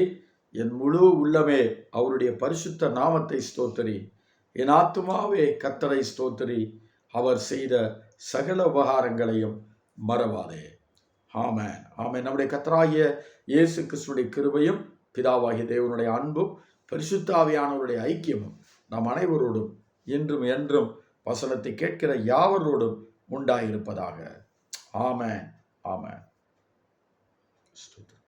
என் முழு உள்ளமே அவருடைய பரிசுத்த நாமத்தை ஸ்தோத்திரி. என் ஆத்துமாவே கர்த்தரை ஸ்தோத்திரி, அவர் செய்த சகல உபகாரங்களையும் மறவாதே. ஆமென் ஆமென். நம்முடைய கர்த்தராகிய இயேசு கிறிஸ்துவின் கிருபையும் பிதாவாகிய தேவனுடைய அன்பும் பரிசுத்த ஆவியானவருடைய ஐக்கியமும் நம் அனைவரோடும் இன்றும் என்றும் வசனத்தை கேட்கிற யாவரோடும் உண்டாயிருப்பதாக. ஆமென் ஆமென்.